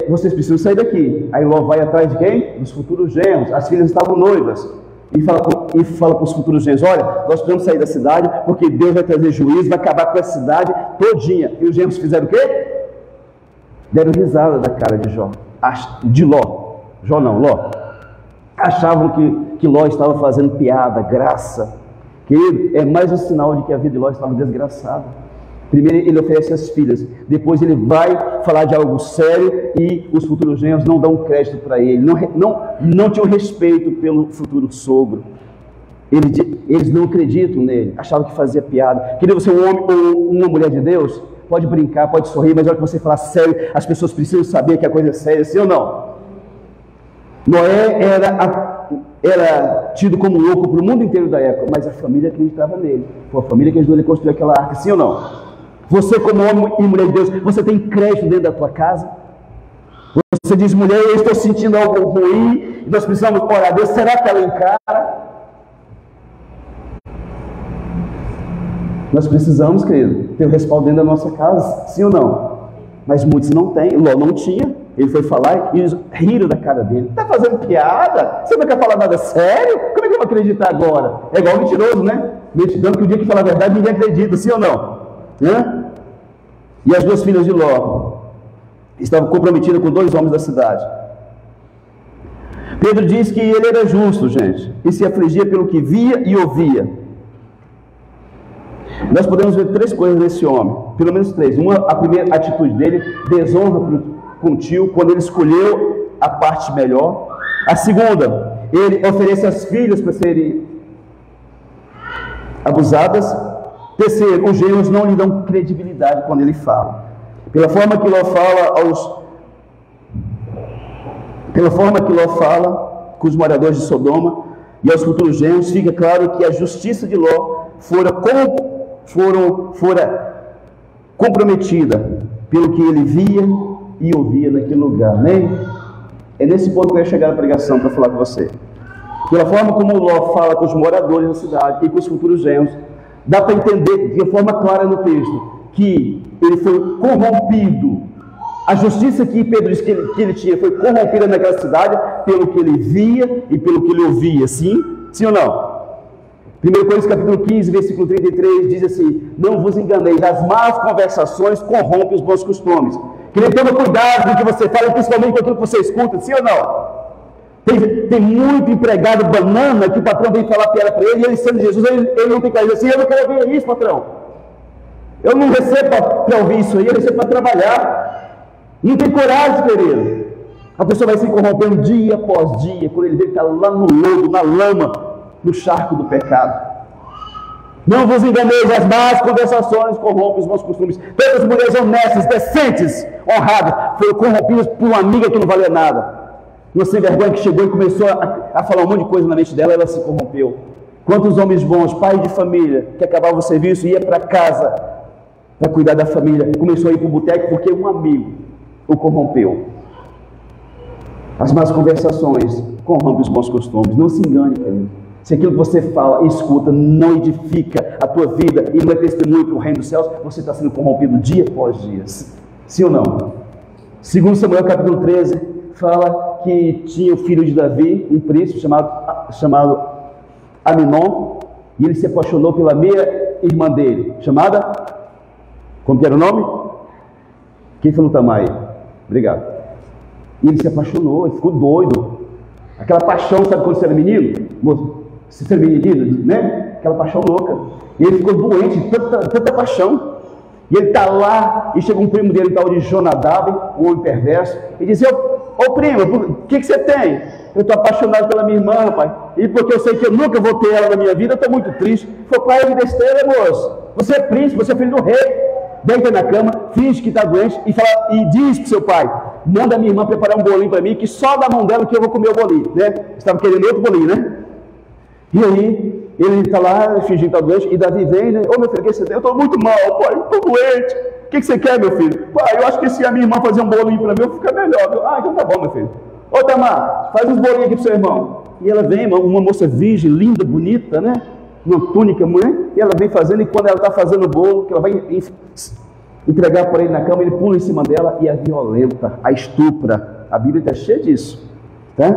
vocês precisam sair daqui. Aí Ló vai atrás de quem? Dos futuros genros. As filhas estavam noivas. E fala para os futuros genros: olha, nós precisamos sair da cidade, porque Deus vai trazer juízo, vai acabar com a cidade todinha. E os genros fizeram o quê? Deram risada da cara de Ló. Jó não, Ló. Achavam que Ló estava fazendo piada, graça. Querido, é mais um sinal de que a vida de Ló estava desgraçada. Primeiro ele oferece as filhas, depois ele vai falar de algo sério e os futuros genros não dão crédito para ele, não tinham respeito pelo futuro sogro. Eles não acreditam nele, achavam que fazia piada. Querido, você é um homem ou uma mulher de Deus, pode brincar, pode sorrir, mas na hora que você falar sério, as pessoas precisam saber que a coisa é séria, sim ou não? Noé era tido como louco para o mundo inteiro da época, mas a família acreditava nele. Foi a família que ajudou ele a construir aquela arca, sim ou não? Você, como homem e mulher de Deus, você tem crédito dentro da tua casa? Você diz: mulher, eu estou sentindo algo ruim, nós precisamos orar a Deus, será que ela encara? Nós precisamos, querido, ter o respaldo dentro da nossa casa, sim ou não? Mas muitos não têm. Ló não tinha. Ele foi falar e eles riram da cara dele. Está fazendo piada? Você não quer falar nada sério? Como é que eu vou acreditar agora? É igual mentiroso, né? Mentiroso que o dia que fala a verdade ninguém acredita, sim ou não? E as 2 filhas de Ló estavam comprometidas com 2 homens da cidade. Pedro diz que ele era justo, gente, e se afligia pelo que via e ouvia. Nós podemos ver 3 coisas nesse homem, pelo menos 3. A primeira atitude dele, desonra com o tio, quando ele escolheu a parte melhor. A segunda, ele oferece as filhas para serem abusadas. Terceiro, os genros não lhe dão credibilidade quando ele fala. Pela forma que Ló fala com os moradores de Sodoma e aos futuros genros, fica claro que a justiça de Ló fora comprometida pelo que ele via e ouvia naquele lugar, amém? É nesse ponto que eu ia chegar na pregação para falar com você. Pela forma como Ló fala com os moradores da cidade e com os futuros genros, dá para entender de forma clara no texto que ele foi corrompido. A justiça que Pedro diz que ele tinha foi corrompida naquela cidade pelo que ele via e pelo que ele ouvia, sim? Sim ou não? 1 Coríntios capítulo 15, versículo 33 diz assim: não vos enganeis, as más conversações corrompem os bons costumes. Querido, toma cuidado com o que você fala, principalmente com aquilo que você escuta, sim ou não? Tem muito empregado banana que o patrão vem falar piada para ele, e ele sendo Jesus, ele não tem coragem assim: eu não quero ouvir isso, patrão. Eu não recebo para ouvir isso aí, eu recebo para trabalhar. Não tem coragem, querido. A pessoa vai se corrompendo dia após dia, quando ele vê que está lá no lodo, na lama, no charco do pecado. Não vos enganeis, as más conversações corrompem os bons costumes. Todas as mulheres honestas, decentes, honradas, foram corrompidas por uma amiga que não valia nada. Uma sem vergonha que chegou e começou a falar um monte de coisa na mente dela, ela se corrompeu. Quantos homens bons, pais de família, que acabavam o serviço e ia para casa para cuidar da família, começou a ir para o boteco porque um amigo o corrompeu. As más conversações corrompem os bons costumes. Não se engane, querido. Se aquilo que você fala e escuta não edifica a tua vida e não é testemunho para o reino dos céus, você está sendo corrompido dia após dia. Sim ou não? Segundo Samuel capítulo 13, fala que tinha o filho de Davi, um príncipe chamado Aminon, e ele se apaixonou pela meia-irmã dele, chamada, como que era o nome? Quem falou tamanho? Obrigado. E ele se apaixonou, ele ficou doido. Aquela paixão, sabe quando você era menino? Você era menino, né? Aquela paixão louca. E ele ficou doente, tanta paixão. E ele está lá, e chega um primo dele, tal de Jonadab, um homem perverso, e diz: ô primo, o que você tem? Eu estou apaixonado pela minha irmã, rapaz. E porque eu sei que eu nunca vou ter ela na minha vida, eu estou muito triste. Foi pai de besteira, moço. Você é príncipe, você é filho do rei. Deita na cama, finge que está doente e diz para o seu pai: manda a minha irmã preparar um bolinho para mim, que só da mão dela que eu vou comer o bolinho, né? Estava querendo outro bolinho, né? E aí, ele está lá, fingindo que está doente, e Davi vem, né? Ô meu filho, o que você tem? Eu estou muito mal, pai, eu estou doente. O que você quer, meu filho? Pai, eu acho que se a minha irmã fazer um bolinho para mim, eu vou ficar melhor. Ah, então tá bom, meu filho. Ô Tamar, faz uns bolinhos aqui para o seu irmão. E ela vem, uma moça virgem, linda, bonita, né? Uma túnica, mulher, e ela vem fazendo, e quando ela está fazendo o bolo, que ela vai entregar para ele na cama, ele pula em cima dela e a violenta, a estupra. A Bíblia está cheia disso, tá?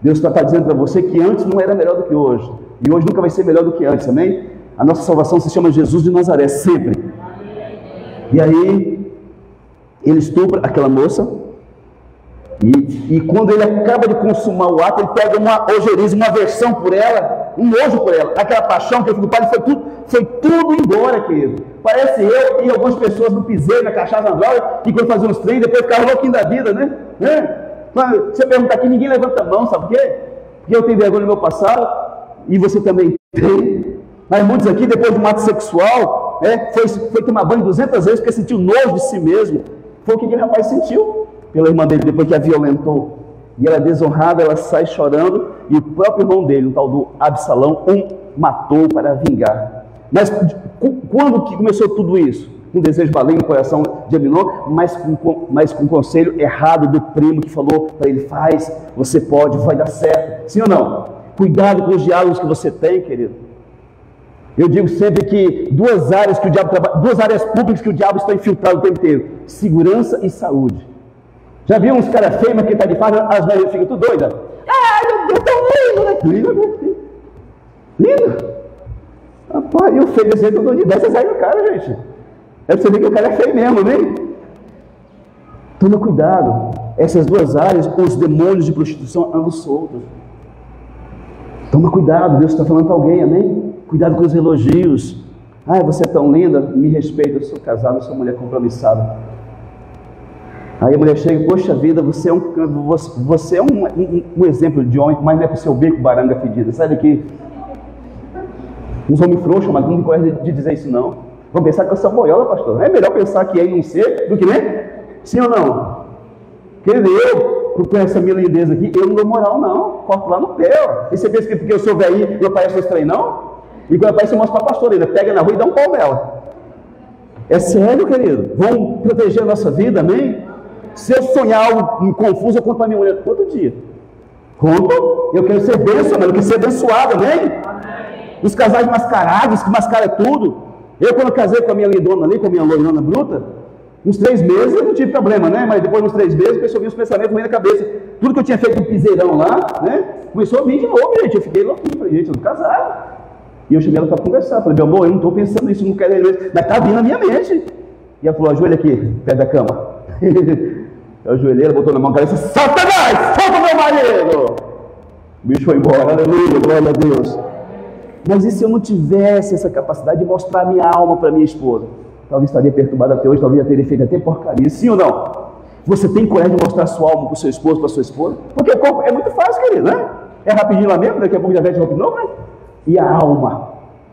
Deus está dizendo para você que antes não era melhor do que hoje, e hoje nunca vai ser melhor do que antes, amém? A nossa salvação se chama Jesus de Nazaré, sempre. E aí, ele estupra aquela moça, e quando ele acaba de consumar o ato, ele pega uma ojeriza, uma aversão por ela, um nojo por ela, aquela paixão que ele ficou do pai, foi tudo embora, querido. Parece eu e algumas pessoas no piseiro, na cachaça, na droga, e quando faziam os treinos, depois ficavam louquinhos da vida, né? Se eu perguntar aqui, ninguém levanta a mão, sabe por quê? Porque eu tenho vergonha do meu passado, e você também tem. Mas muitos aqui, depois do ato sexual, foi tomar banho 200 vezes, porque sentiu nojo de si mesmo. Foi o que aquele rapaz sentiu pela irmã dele, depois que a violentou. E ela é desonrada, ela sai chorando, e o próprio irmão dele, o tal do Absalão, matou para vingar. Mas quando que começou tudo isso? Um desejo maligno no coração de Aminon, mas com um conselho errado do primo que falou para ele: faz, você pode, vai dar certo. Sim ou não? Cuidado com os diálogos que você tem, querido. Eu digo sempre que duas áreas públicas que o diabo está infiltrado o tempo inteiro: segurança e saúde. Já viu uns caras feios, mas que está de farda, as velhas ficam tudo doidas? Ai, meu Deus, tão lindo, né? Lindo, meu filho. Lindo. Rapaz, e o feio desse jeito, eu dou de 10, sai no cara, gente. É para você ver que o cara é feio mesmo, né? Toma cuidado. Essas duas áreas, os demônios de prostituição andam soltos. Toma cuidado, Deus está falando para alguém, amém? Cuidado com os elogios. Ai, você é tão linda, me respeita, eu sou casado, eu sou mulher compromissada. Aí a mulher chega: poxa vida, você é um exemplo de homem, mas não é para o seu bico baranga fedida. Sai daqui. Uns homens frouxos, mas não tem coragem de dizer isso não. Vão pensar que eu sou boiola, pastor. É melhor pensar que é e não ser do que nem? Sim ou não? Querido, eu, com essa minha lindeza aqui, eu não dou moral não. Corto lá no pé, ó. E você pensa que porque eu sou velhinho, eu pareço estranho não? E quando aparece eu mostro para a pastora ainda. Pega na rua e dá um pau nela. É sério, querido. Vamos proteger a nossa vida, amém? Se eu sonhar algo confuso, eu conto para minha mulher todo dia. Conto. Eu quero ser bênção, mas eu quero ser abençoado, amém? Os casais mascarados, que mascara tudo. Eu, quando casei com a minha lindona ali, com a minha loirona bruta, uns 3 meses eu não tive problema, né? Mas depois de uns 3 meses, a pessoa vinha os pensamentos na cabeça. Tudo que eu tinha feito no piseirão lá, né? Começou a vir de novo, gente. Eu fiquei louquinho, falei: gente, eu não casava. E eu chamei ela para conversar. Falei: meu amor, eu não estou pensando nisso, não quero ir, mas está vindo na minha mente. E ela falou: ajoelha aqui, perto da cama. Eu ajoelhei, ela botou na mão, cara, e disse: Satanás, solta meu marido! O bicho foi embora, aleluia, glória a Deus. Mas e se eu não tivesse essa capacidade de mostrar minha alma para minha esposa? Talvez estaria perturbado até hoje, talvez teria feito até porcaria. Sim ou não? Você tem coragem de mostrar sua alma para o seu esposo, para a sua esposa? Porque o corpo é muito fácil, querido, né? É rapidinho lá mesmo, daqui a pouco já veste roupa de novo, né? E a alma?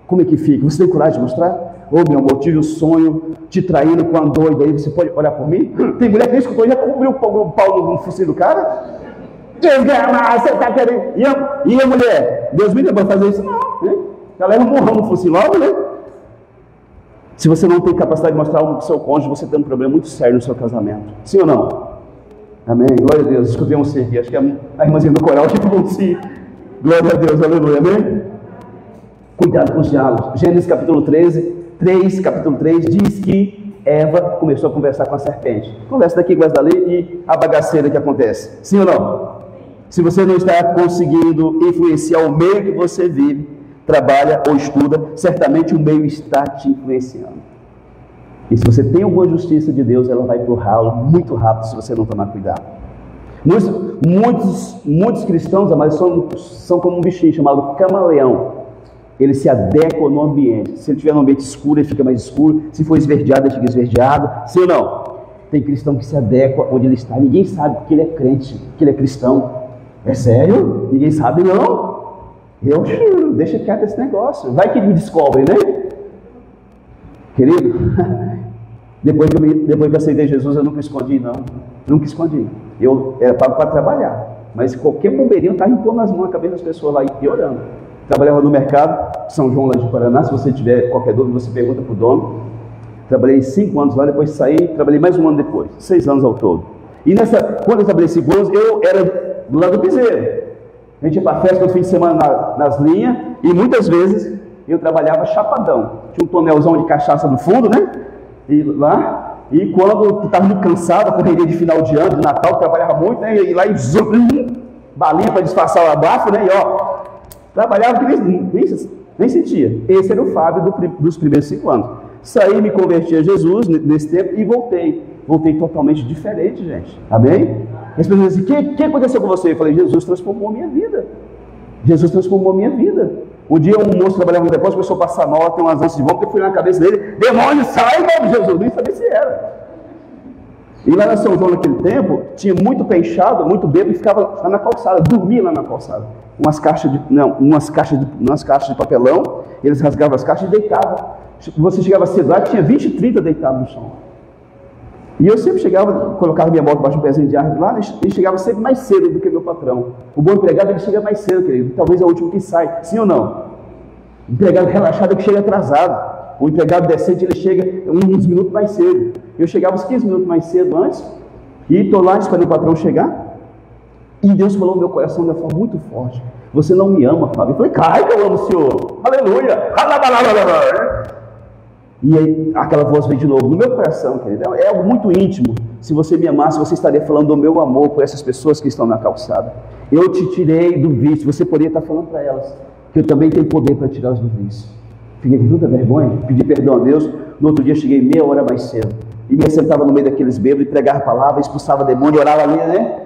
Como é que fica? Você tem coragem de mostrar? Ô, meu amor, tive um sonho te traindo com uma doida aí, você pode olhar por mim? Tem mulher que nem escutou, já cobriu o pau no focinho do cara? Desgrama, você tá querendo... E a mulher? Deus me levou a fazer isso? Não, né? Ela leva um burrão no focinho logo, né? Se você não tem capacidade de mostrar algo para o seu cônjuge, você tem um problema muito sério no seu casamento. Sim ou não? Amém? Glória a Deus. Escutei um sim aqui. Acho que a irmãzinha do coral que falou sim. Glória a Deus. Aleluia. Amém? Cuidado com os diálogos. Gênesis capítulo 3, diz que Eva começou a conversar com a serpente. Conversa daqui, conversa dali e a bagaceira que acontece. Sim ou não? Se você não está conseguindo influenciar o meio que você vive, trabalha ou estuda, certamente o meio está te influenciando. E se você tem alguma justiça de Deus, ela vai para o ralo muito rápido se você não tomar cuidado. Muitos cristãos, mas são como um bichinho chamado camaleão. Ele se adequa no ambiente. Se ele estiver no ambiente escuro, ele fica mais escuro. Se for esverdeado, ele fica esverdeado. Sim ou não? Tem cristão que se adequa onde ele está. Ninguém sabe que ele é crente, que ele é cristão. É sério? Ninguém sabe não. Eu juro, deixa quieto esse negócio. Vai que me descobre, né? Querido, depois que eu aceitei Jesus, eu nunca escondi, não. Nunca escondi. Eu era pago para trabalhar. Mas qualquer bombeirinho estava impondo as mãos na cabeça das pessoas lá e orando. Trabalhava no mercado, São João lá de Paraná. Se você tiver qualquer dúvida, você pergunta para o dono. Trabalhei 5 anos lá, depois saí, trabalhei mais 1 ano depois. 6 anos ao todo. E quando eu trabalhei 5 anos, eu era do lado do piseiro. A gente ia para a festa no fim de semana nas linhas, e muitas vezes eu trabalhava chapadão. Tinha um tonelzão de cachaça no fundo, né? E quando estava muito cansado, a correria de final de ano, de Natal, eu trabalhava muito, né? E lá e balinha para disfarçar o abafo, né? E ó, trabalhava que nem sentia. Esse era o Fábio dos primeiros 5 anos. Saí, me converti a Jesus nesse tempo e voltei. Voltei totalmente diferente, gente. Amém? As pessoas dizem, o que aconteceu com você? Eu falei, Jesus transformou a minha vida. Jesus transformou a minha vida. Um dia um moço trabalhava no depósito, começou a passar mal, tem umas ânsias de vômito, eu fui na cabeça dele, demônio, sai, nome de Jesus, nem sabia se era. E lá na São João, naquele tempo, tinha muito peixado, muito bêbado, e ficava lá na calçada, dormia lá na calçada. Umas caixas de papelão, eles rasgavam as caixas e deitavam. Você chegava cedo lá, tinha 20, 30 deitados no chão. E eu sempre chegava, colocava minha moto debaixo de um pezinho de árvore lá, e chegava sempre mais cedo do que meu patrão. O bom empregado, ele chega mais cedo, querido. Talvez é o último que sai. Sim ou não? O empregado relaxado é que chega atrasado. O empregado decente, ele chega uns minutos mais cedo. Eu chegava uns 15 minutos mais cedo antes, e estou lá esperando o patrão chegar. E Deus falou no meu coração de uma forma muito forte. Você não me ama, Fábio. Eu falei, claro que eu amo o Senhor. Aleluia. E aí, aquela voz veio de novo no meu coração, querido. É algo muito íntimo. Se você me amasse, você estaria falando do meu amor por essas pessoas que estão na calçada. Eu te tirei do vício. Você poderia estar falando para elas que eu também tenho poder para tirá-las do vício. Fiquei com muita vergonha, pedi perdão a Deus. No outro dia cheguei meia hora mais cedo. E me sentava no meio daqueles bêbados e pregava a palavra, expulsava demônio, orava ali, né?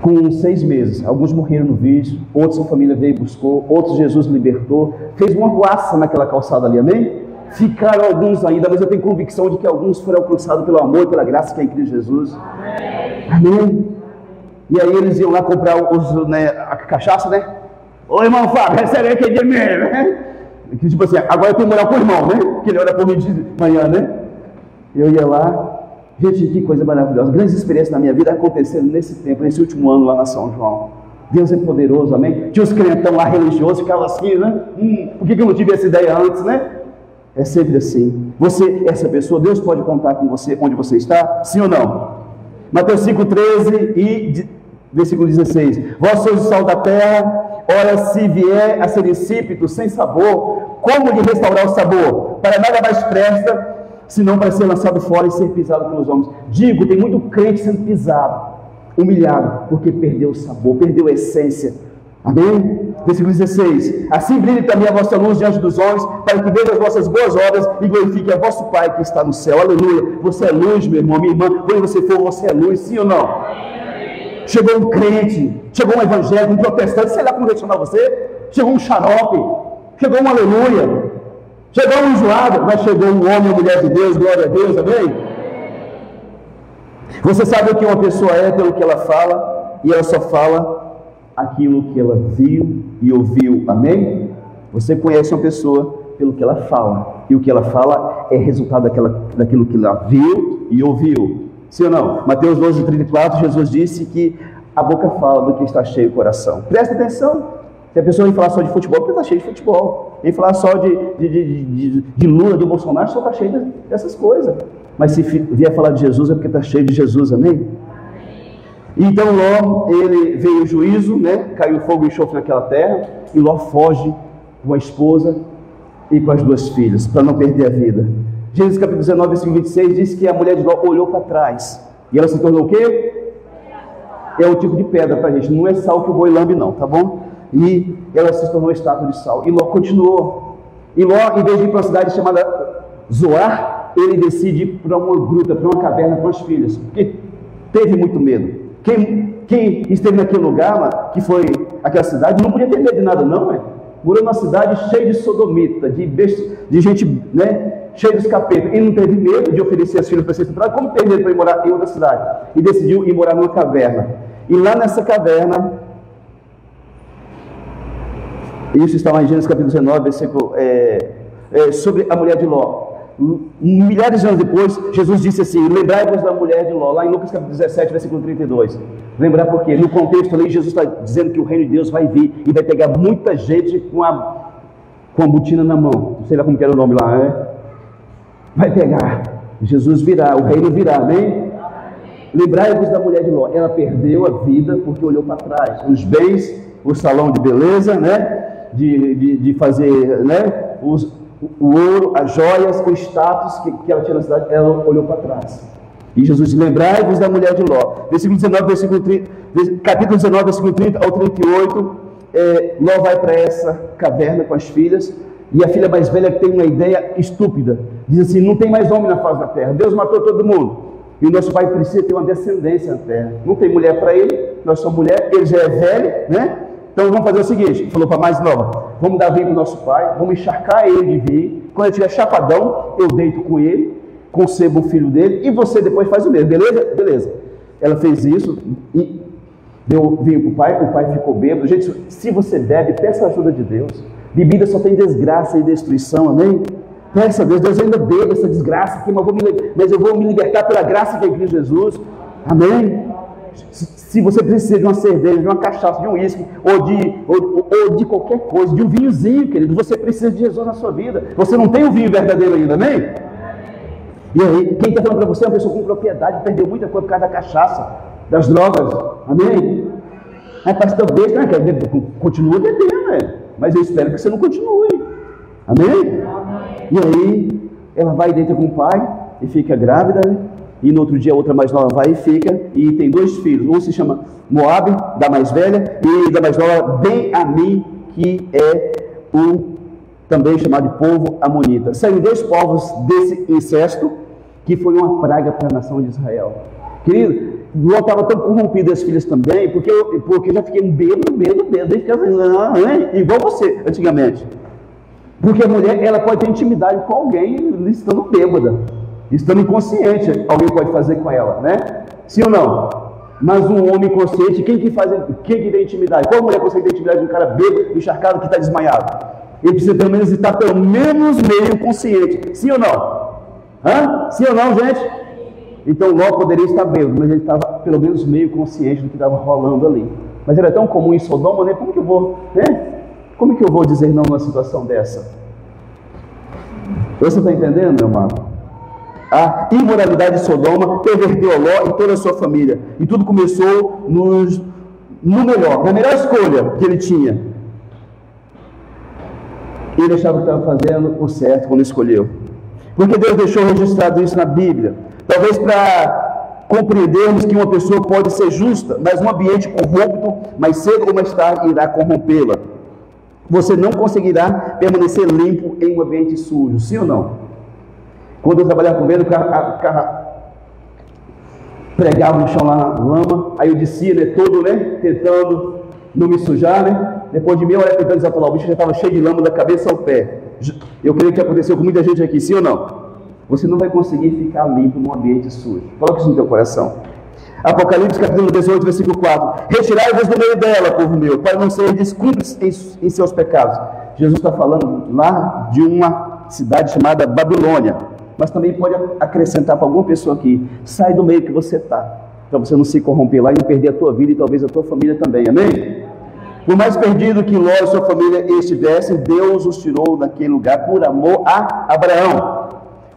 Com 6 meses, alguns morreram no vício, outros a família veio e buscou, outros Jesus libertou, fez uma ruaça naquela calçada ali, amém? Ficaram alguns ainda, mas eu tenho convicção de que alguns foram alcançados pelo amor e pela graça que é em Cristo Jesus. Amém? E aí eles iam lá comprar a cachaça, né? Ô irmão Fábio, recebe aqui de mim, né? Tipo assim, agora eu tenho que morar com o irmão, né? Que ele ora por mim de manhã, né? Eu ia lá. Gente, que coisa maravilhosa. Grandes experiências na minha vida aconteceram nesse tempo, nesse último ano lá na São João. Deus é poderoso, amém? Tinha os crentão lá religiosos, ficavam assim, né? Por que eu não tive essa ideia antes, né? É sempre assim. Você, essa pessoa, Deus pode contar com você onde você está? Sim ou não? Mateus 5,13 e versículo 16. Vós sois o sal da terra, ora se vier a ser insípido, sem sabor, como lhe restaurar o sabor? Para nada mais presta, senão para ser lançado fora e ser pisado pelos homens. Digo, tem muito crente sendo pisado, humilhado, porque perdeu o sabor, perdeu a essência. Amém? Versículo 16. Assim brilhe também a vossa luz diante dos homens, para que vejam as vossas boas obras e glorifique a vosso Pai que está no céu. Aleluia. Você é luz, meu irmão, minha irmã. Onde você for, você é luz, sim ou não? Chegou um crente, chegou um evangélico, um protestante, sei lá como vai chamar você. Chegou um xarope, chegou um aleluia. Chegou um enjoado, mas chegou um homem ou mulher de Deus, glória a Deus, amém? Você sabe o que uma pessoa é pelo que ela fala, e ela só fala aquilo que ela viu e ouviu, amém? Você conhece uma pessoa pelo que ela fala, e o que ela fala é resultado daquilo que ela viu e ouviu. Sim ou não? Mateus 12:34, Jesus disse que a boca fala do que está cheio o coração. Presta atenção. Se a pessoa vem falar só de futebol, porque está cheio de futebol. Vem falar só de Lula, de Bolsonaro, só está cheio dessas coisas. Mas se vier falar de Jesus, é porque está cheio de Jesus, amém? Então Ló, ele veio o juízo, né? Caiu fogo e enxofre naquela terra, e Ló foge com a esposa e com as duas filhas, para não perder a vida. Gênesis capítulo 19, versículo 26, diz que a mulher de Ló olhou para trás, e ela se tornou o quê? É um tipo de pedra para a gente, não é sal que o boi lambe não, tá bom? E ela se tornou estátua de sal, e Ló continuou. E Ló, em vez de ir para uma cidade chamada Zoar, ele decide ir para uma gruta, para uma caverna com as filhas, porque teve muito medo. Quem esteve naquele lugar, que foi aquela cidade, não podia ter medo de nada não, morou numa cidade cheia de sodomita, de gente, né, cheia de capeta. Ele não teve medo de oferecer as filhas para ser estuprado, como teve medo para ir morar em outra cidade? E decidiu ir morar numa caverna. E lá nessa caverna, isso está lá em Gênesis capítulo 19, versículo, sobre a mulher de Ló. Milhares de anos depois, Jesus disse assim: lembrai-vos da mulher de Ló, lá em Lucas capítulo 17, versículo 32. Lembrar por quê? No contexto ali, Jesus está dizendo que o reino de Deus vai vir e vai pegar muita gente com a botina na mão. Não sei lá como que era o nome lá, né? Vai pegar. Jesus virá, o reino virá, amém? Lembrai-vos da mulher de Ló. Ela perdeu a vida porque olhou para trás. Os bens, o salão de beleza, né? De fazer, né? O ouro, as joias, o status que ela tinha na cidade, ela olhou para trás. E Jesus diz: lembrai-vos da mulher de Ló. Versículo 19, versículo 30, capítulo 19, versículo 30 ao 38, Ló vai para essa caverna com as filhas, e a filha mais velha tem uma ideia estúpida. Diz assim: não tem mais homem na face da terra, Deus matou todo mundo, e o nosso pai precisa ter uma descendência na terra. Não tem mulher para ele, nós somos mulher, ele já é velho, né? Então vamos fazer o seguinte, falou para a mais nova: vamos dar vinho para o nosso pai, vamos encharcar ele de vinho, quando ele estiver chapadão, eu deito com ele, concebo o filho dele, e você depois faz o mesmo, beleza? Beleza. Ela fez isso e deu vinho para o pai ficou bêbado. Gente, se você bebe, peça a ajuda de Deus. Bebida só tem desgraça e destruição, amém? Peça a Deus, Deus ainda bebe essa desgraça aqui, mas eu vou me libertar pela graça que é em Cristo Jesus, amém? Se você precisa de uma cerveja, de uma cachaça, de um uísque, ou de qualquer coisa, de um vinhozinho, querido, você precisa de Jesus na sua vida. Você não tem o vinho verdadeiro ainda, amém? E aí, quem está falando para você é uma pessoa com propriedade, perdeu muita coisa por causa da cachaça, das drogas, amém? Aí pastor besta, né? Continua bebendo, mas eu espero que você não continue, amém? E aí, ela vai dentro com o pai e fica grávida, né? E no outro dia a outra mais nova vai e fica, e tem dois filhos, um se chama Moabe, da mais velha, e da mais nova Ben-Ami, que é o também chamado de povo amonita. Saíram dois povos desse incesto, que foi uma praga para a nação de Israel. Querido, Ló estava tão corrompido, as filhas também, porque já fiquei bêbado, e ficava igual você, antigamente. Porque a mulher, ela pode ter intimidade com alguém estando bêbada, estando inconsciente, alguém pode fazer com ela, né? Sim ou não? Mas um homem consciente, quem que tem intimidade? Qual mulher consegue ter intimidade de um cara bêbado, encharcado, que está desmaiado? Ele precisa pelo menos estar pelo menos meio consciente. Sim ou não? Sim ou não, gente? Então Ló poderia estar bêbado, mas ele estava pelo menos meio consciente do que estava rolando ali. Mas era tão comum em Sodoma, né? Como que eu vou dizer não numa situação dessa? Você está entendendo, meu amado? A imoralidade de Sodoma perverteu a Ló e toda a sua família. E tudo começou na melhor escolha que ele tinha. Ele achava que estava fazendo o certo quando escolheu. Porque Deus deixou registrado isso na Bíblia. Talvez para compreendermos que uma pessoa pode ser justa, mas um ambiente corrupto, mais cedo ou mais tarde, irá corrompê-la. Você não conseguirá permanecer limpo em um ambiente sujo, sim ou não? Quando eu trabalhava com venda, o cara pregava no chão lá na lama, aí eu descia, né, todo, né, tentando não me sujar, né? Depois de meia hora tentando desafolar, o bicho já estava cheio de lama da cabeça ao pé. Eu creio que aconteceu com muita gente aqui, sim ou não? Você não vai conseguir ficar limpo num ambiente sujo. Coloque isso no teu coração. Apocalipse capítulo 18, versículo 4. Retirai-vos do meio dela, povo meu, para não serem cúmplices em seus pecados. Jesus está falando lá de uma cidade chamada Babilônia. Mas também pode acrescentar para alguma pessoa aqui: sai do meio que você está, para você não se corromper lá e não perder a tua vida e talvez a tua família também. Amém? Por mais perdido que Ló e sua família estivessem, Deus os tirou daquele lugar por amor a Abraão.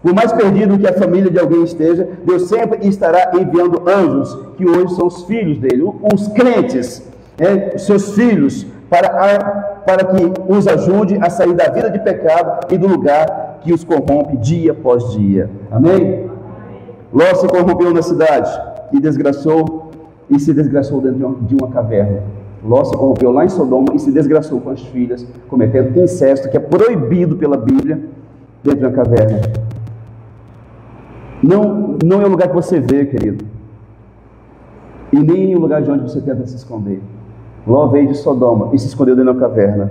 Por mais perdido que a família de alguém esteja, Deus sempre estará enviando anjos, que hoje são os filhos dele, os crentes, os seus filhos, para que os ajude a sair da vida de pecado e do lugar que os corrompe dia após dia. Amém? Ló se corrompeu na cidade e se desgraçou dentro de uma caverna. Ló se corrompeu lá em Sodoma e se desgraçou com as filhas, cometendo incesto, que é proibido pela Bíblia, dentro de uma caverna. Não é o lugar que você vê, querido, e nem o lugar de onde você tenta se esconder. Ló veio de Sodoma e se escondeu dentro da caverna.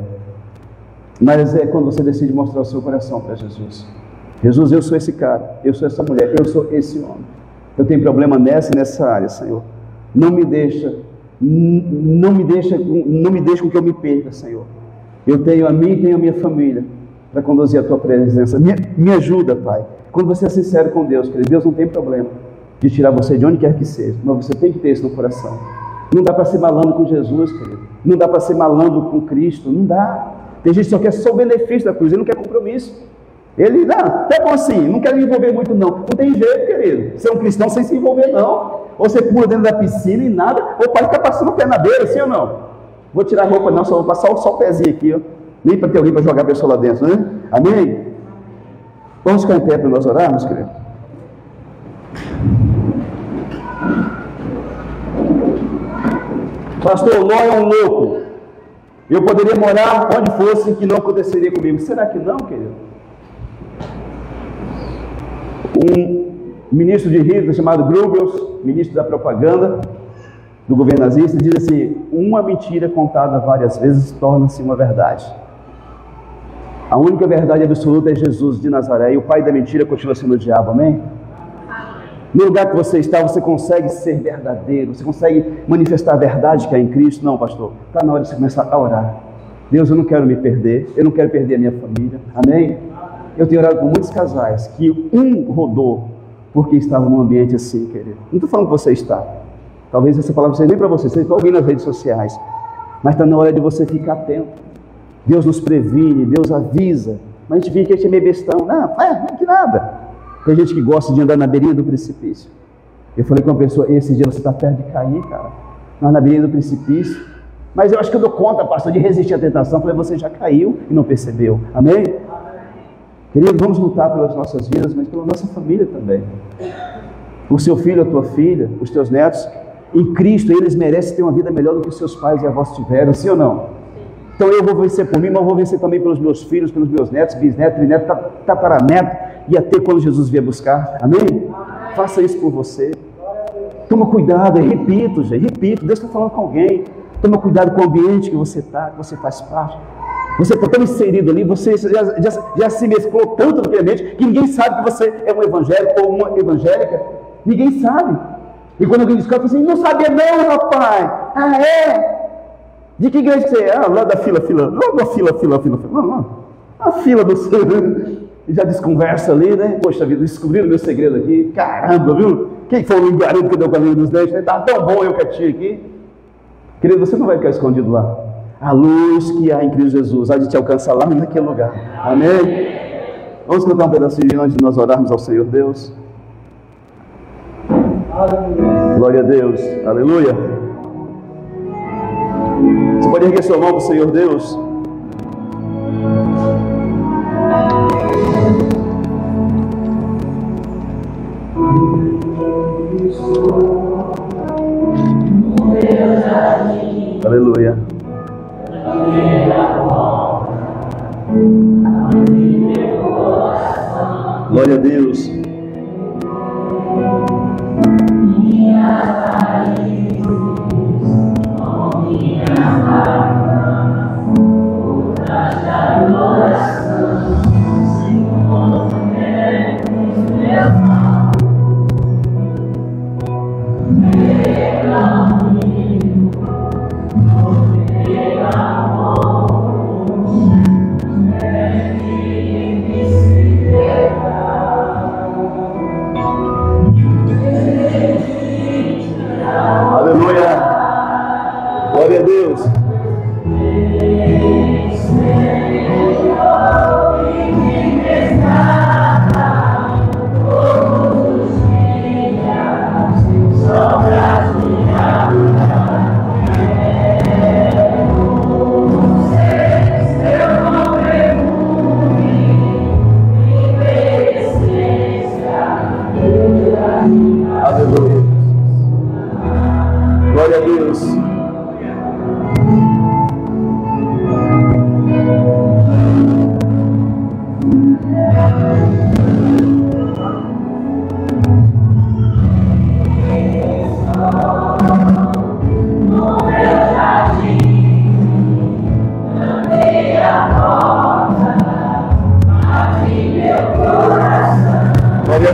Mas é quando você decide mostrar o seu coração para Jesus. Jesus, eu sou esse cara, eu sou essa mulher, eu sou esse homem. Eu tenho problema nessa área, Senhor. Não me deixa com que eu me perca, Senhor. Eu tenho a mim e tenho a minha família para conduzir a tua presença. Me ajuda, Pai. Quando você é sincero com Deus, querido, Deus não tem problema de tirar você de onde quer que seja, mas você tem que ter isso no coração. Não dá para ser malandro com Jesus, querido. Não dá para ser malandro com Cristo. Não dá. Tem gente que só quer só o benefício da cruz, ele não quer compromisso. Ele, não, até bom assim, não quer me envolver muito não. Não tem jeito, querido. Ser um cristão sem se envolver não. Ou você pula dentro da piscina e nada, ou pode ficar passando o pé na beira, sim ou não? Vou tirar a roupa não, só vou passar só o pezinho aqui, ó. Nem para ter alguém para jogar a pessoa lá dentro, né? Amém? Vamos ficar em pé para nós orarmos, querido? Pastor, Ló é um louco. Eu poderia morar onde fosse que não aconteceria comigo. Será que não, querido? Um ministro de Hitler chamado Goebbels, ministro da propaganda do governo nazista, diz assim: uma mentira contada várias vezes torna-se uma verdade. A única verdade absoluta é Jesus de Nazaré, e o pai da mentira continua sendo o diabo. Amém? No lugar que você está, você consegue ser verdadeiro, você consegue manifestar a verdade que há em Cristo? Não, pastor, está na hora de você começar a orar. Deus, eu não quero me perder, eu não quero perder a minha família. Amém? Eu tenho orado com muitos casais que um rodou porque estava num ambiente assim, querido. Não estou falando que você está. Talvez essa palavra seja nem para você, você está ouvindo nas redes sociais. Mas está na hora de você ficar atento. Deus nos previne, Deus avisa. Mas a gente fica, a gente é meio bestão. Não é que nada. Tem gente que gosta de andar na beirinha do precipício. Eu falei com uma pessoa: esse dia você está perto de cair, cara. Nós na beirinha do precipício. Mas eu acho que eu dou conta, pastor, de resistir à tentação. Eu falei: você já caiu e não percebeu. Amém? Querido, vamos lutar pelas nossas vidas, mas pela nossa família também. O seu filho, a tua filha, os teus netos, em Cristo, eles merecem ter uma vida melhor do que os seus pais e avós tiveram, sim ou não? Então eu vou vencer por mim, mas vou vencer também pelos meus filhos, pelos meus netos, bisnetos, trinetos, tataranetos, e até quando Jesus vier buscar. Amém? Faça isso por você. Toma cuidado, repito, gente, repito, Deus está falando com alguém. Toma cuidado com o ambiente que você está, que você faz parte. Você está tão inserido ali, você já se mesclou tanto naquele ambiente, que ninguém sabe que você é um evangélico ou uma evangélica. Ninguém sabe. E quando alguém descobre, assim: não sabia não, rapaz. Ah, é? De que igreja que você é? Ah, lá da fila. Lá da fila. Não. A fila do Senhor. E já desconversa ali, né? Poxa vida, descobriram o meu segredo aqui. Caramba, viu? Quem foi o linguarudo que deu com a língua dos dentes? Está tão bom eu quietinho aqui. Querido, você não vai ficar escondido lá. A luz que há em Cristo Jesus há de te alcançar lá naquele lugar. Amém? Vamos cantar um pedacinho antes de nós orarmos ao Senhor Deus. Glória a Deus. Aleluia. Você pode erguer sua mão para o Senhor Deus. Aleluia. Glória a Deus.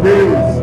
Deus.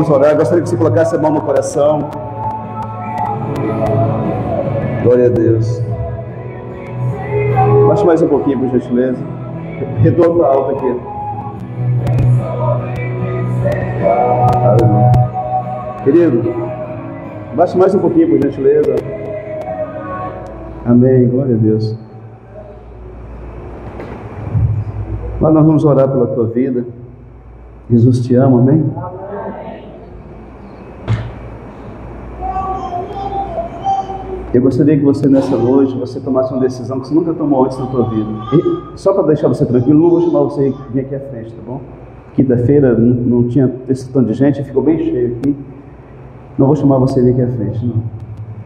Orar. Eu gostaria que você colocasse a mão no coração. Glória a Deus. Baixe mais um pouquinho, por gentileza. Retorno alto aqui. Aleluia. Querido, baixe mais um pouquinho, por gentileza. Amém. Glória a Deus. Mas nós vamos orar pela tua vida. Jesus te ama, amém? Eu gostaria que você nessa noite, você tomasse uma decisão que você nunca tomou antes na tua vida. E só para deixar você tranquilo, não vou chamar você vir aqui à frente, tá bom? Quinta-feira não tinha esse tanto de gente, ficou bem cheio aqui. Não vou chamar você vir aqui à frente, não.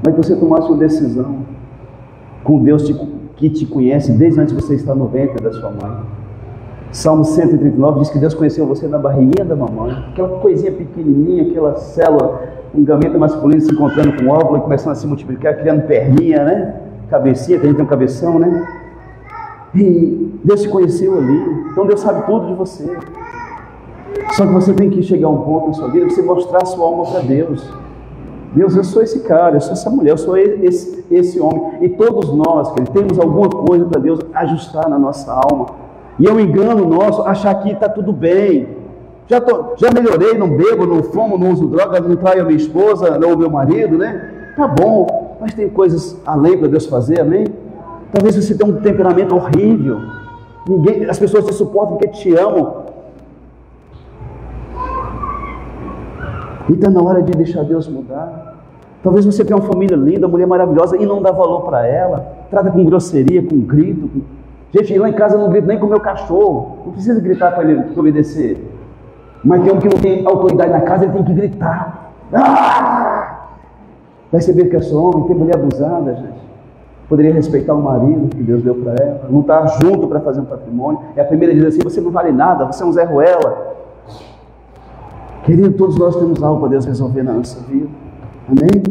Mas que você tomasse uma decisão com Deus que te conhece desde antes de você estar no ventre da sua mãe. Salmo 139 diz que Deus conheceu você na barriguinha da mamãe. Aquela coisinha pequenininha, aquela célula, um gameta masculino se encontrando com óvulo e começando a se multiplicar, criando perninha, né? Cabecinha, que a gente tem um cabeção, né? E Deus te conheceu ali. Então Deus sabe tudo de você. Só que você tem que chegar a um ponto na sua vida, você mostrar a sua alma para Deus. Deus, eu sou esse cara, eu sou essa mulher, eu sou esse homem. E todos nós, que temos alguma coisa para Deus ajustar na nossa alma. E é um engano nosso achar que está tudo bem. Já melhorei, não bebo, não fumo, não uso droga, não traio a minha esposa, não o meu marido, né? Tá bom, mas tem coisas além para Deus fazer, amém? Talvez você tenha um temperamento horrível. As pessoas te suportam porque te amam. E está na hora de deixar Deus mudar. Talvez você tenha uma família linda, uma mulher maravilhosa e não dá valor para ela. Trata com grosseria, com grito. Gente, lá em casa eu não grito nem com o meu cachorro. Não precisa gritar para ele obedecer. Mas tem um que não tem autoridade na casa, ele tem que gritar. Ah! Vai saber que é só homem, tem mulher abusada, gente. Poderia respeitar o marido que Deus deu para ela. Não está junto para fazer um patrimônio. E a primeira diz assim, você não vale nada, você é um Zé Ruela. Querido, todos nós temos algo para Deus resolver na nossa vida. Amém?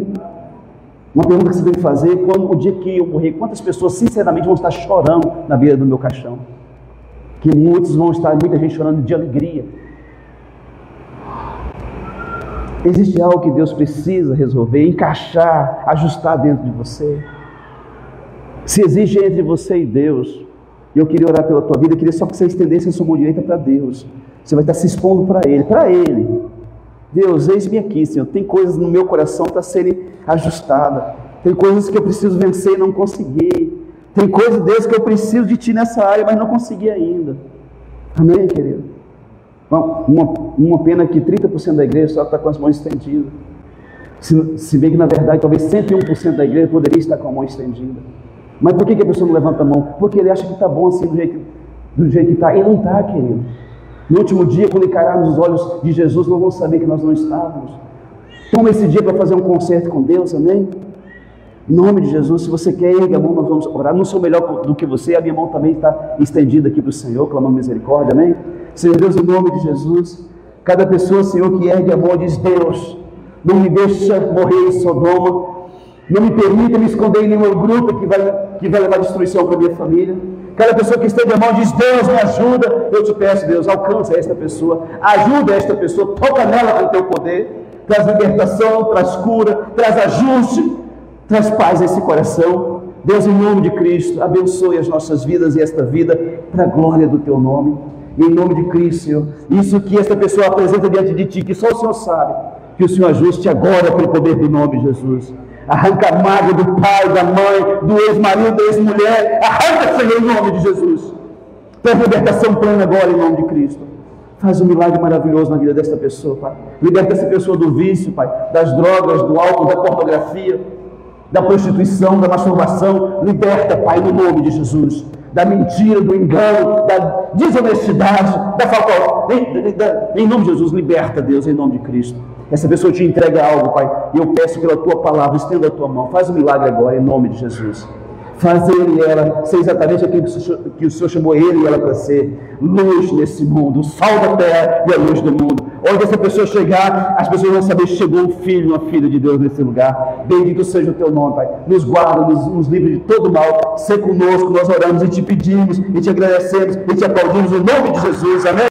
Uma pergunta que você tem que fazer, quando o dia que eu morrer, quantas pessoas sinceramente vão estar chorando na beira do meu caixão? Que muita gente chorando de alegria. Existe algo que Deus precisa resolver, encaixar, ajustar dentro de você. Se existe entre você e Deus, eu queria orar pela tua vida, eu queria só que você estendesse a sua mão direita para Deus. Você vai estar se expondo para Ele. Deus, eis-me aqui, Senhor. Tem coisas no meu coração para serem ajustadas. Tem coisas que eu preciso vencer e não consegui. Tem coisas, Deus, que eu preciso de Ti nessa área, mas não consegui ainda. Amém, querido? Uma pena que 30% da igreja só está com as mãos estendidas. Se bem que, na verdade, talvez 101% da igreja poderia estar com a mão estendida. Mas por que a pessoa não levanta a mão? Porque ele acha que está bom assim, do jeito que está. E não está, querido. No último dia, quando encararmos os olhos de Jesus, nós vamos saber que nós não estávamos. Toma esse dia para fazer um concerto com Deus, amém? Em nome de Jesus, se você quer, ergue a mão, nós vamos orar. Não sou melhor do que você, a minha mão também está estendida aqui para o Senhor, clamando misericórdia, amém? Senhor Deus, em nome de Jesus, cada pessoa, Senhor, que ergue a mão diz, Deus, não me deixa morrer em Sodoma, Não me permita me esconder em nenhum grupo que vai levar destruição para a minha família. Cada pessoa que estende a mão diz: Deus, me ajuda. Eu te peço, Deus, alcança esta pessoa, ajuda esta pessoa, toca nela com o teu poder, traz libertação, traz cura, traz ajuste, traz paz a esse coração. Deus, em nome de Cristo, abençoe as nossas vidas e esta vida para a glória do teu nome. E em nome de Cristo, Senhor, isso que esta pessoa apresenta diante de ti, que só o Senhor sabe, que o Senhor ajuste agora pelo poder do nome de Jesus. Arranca a mágoa do pai, da mãe, do ex-marido, da ex-mulher. Arranca, Senhor, em nome de Jesus. Traz libertação plena agora, em nome de Cristo. Faz um milagre maravilhoso na vida desta pessoa, Pai. Liberta essa pessoa do vício, Pai, das drogas, do álcool, da pornografia, da prostituição, da masturbação. Liberta, Pai, no nome de Jesus. Da mentira, do engano, da desonestidade, da falta. Em nome de Jesus, liberta, Deus, em nome de Cristo. Essa pessoa te entrega algo, Pai, e eu peço pela tua palavra, estenda a tua mão, faz um milagre agora, em nome de Jesus. Faz ele e ela ser exatamente aquilo que o Senhor chamou ele e ela para ser: luz nesse mundo, o sal da terra e a luz do mundo. Onde essa pessoa chegar, as pessoas vão saber que chegou um filho, uma filha de Deus nesse lugar. Bendito seja o teu nome, Pai. Nos guarda, nos livra de todo mal. Ser conosco, nós oramos e te pedimos, e te agradecemos, e te aplaudimos em nome de Jesus. Amém.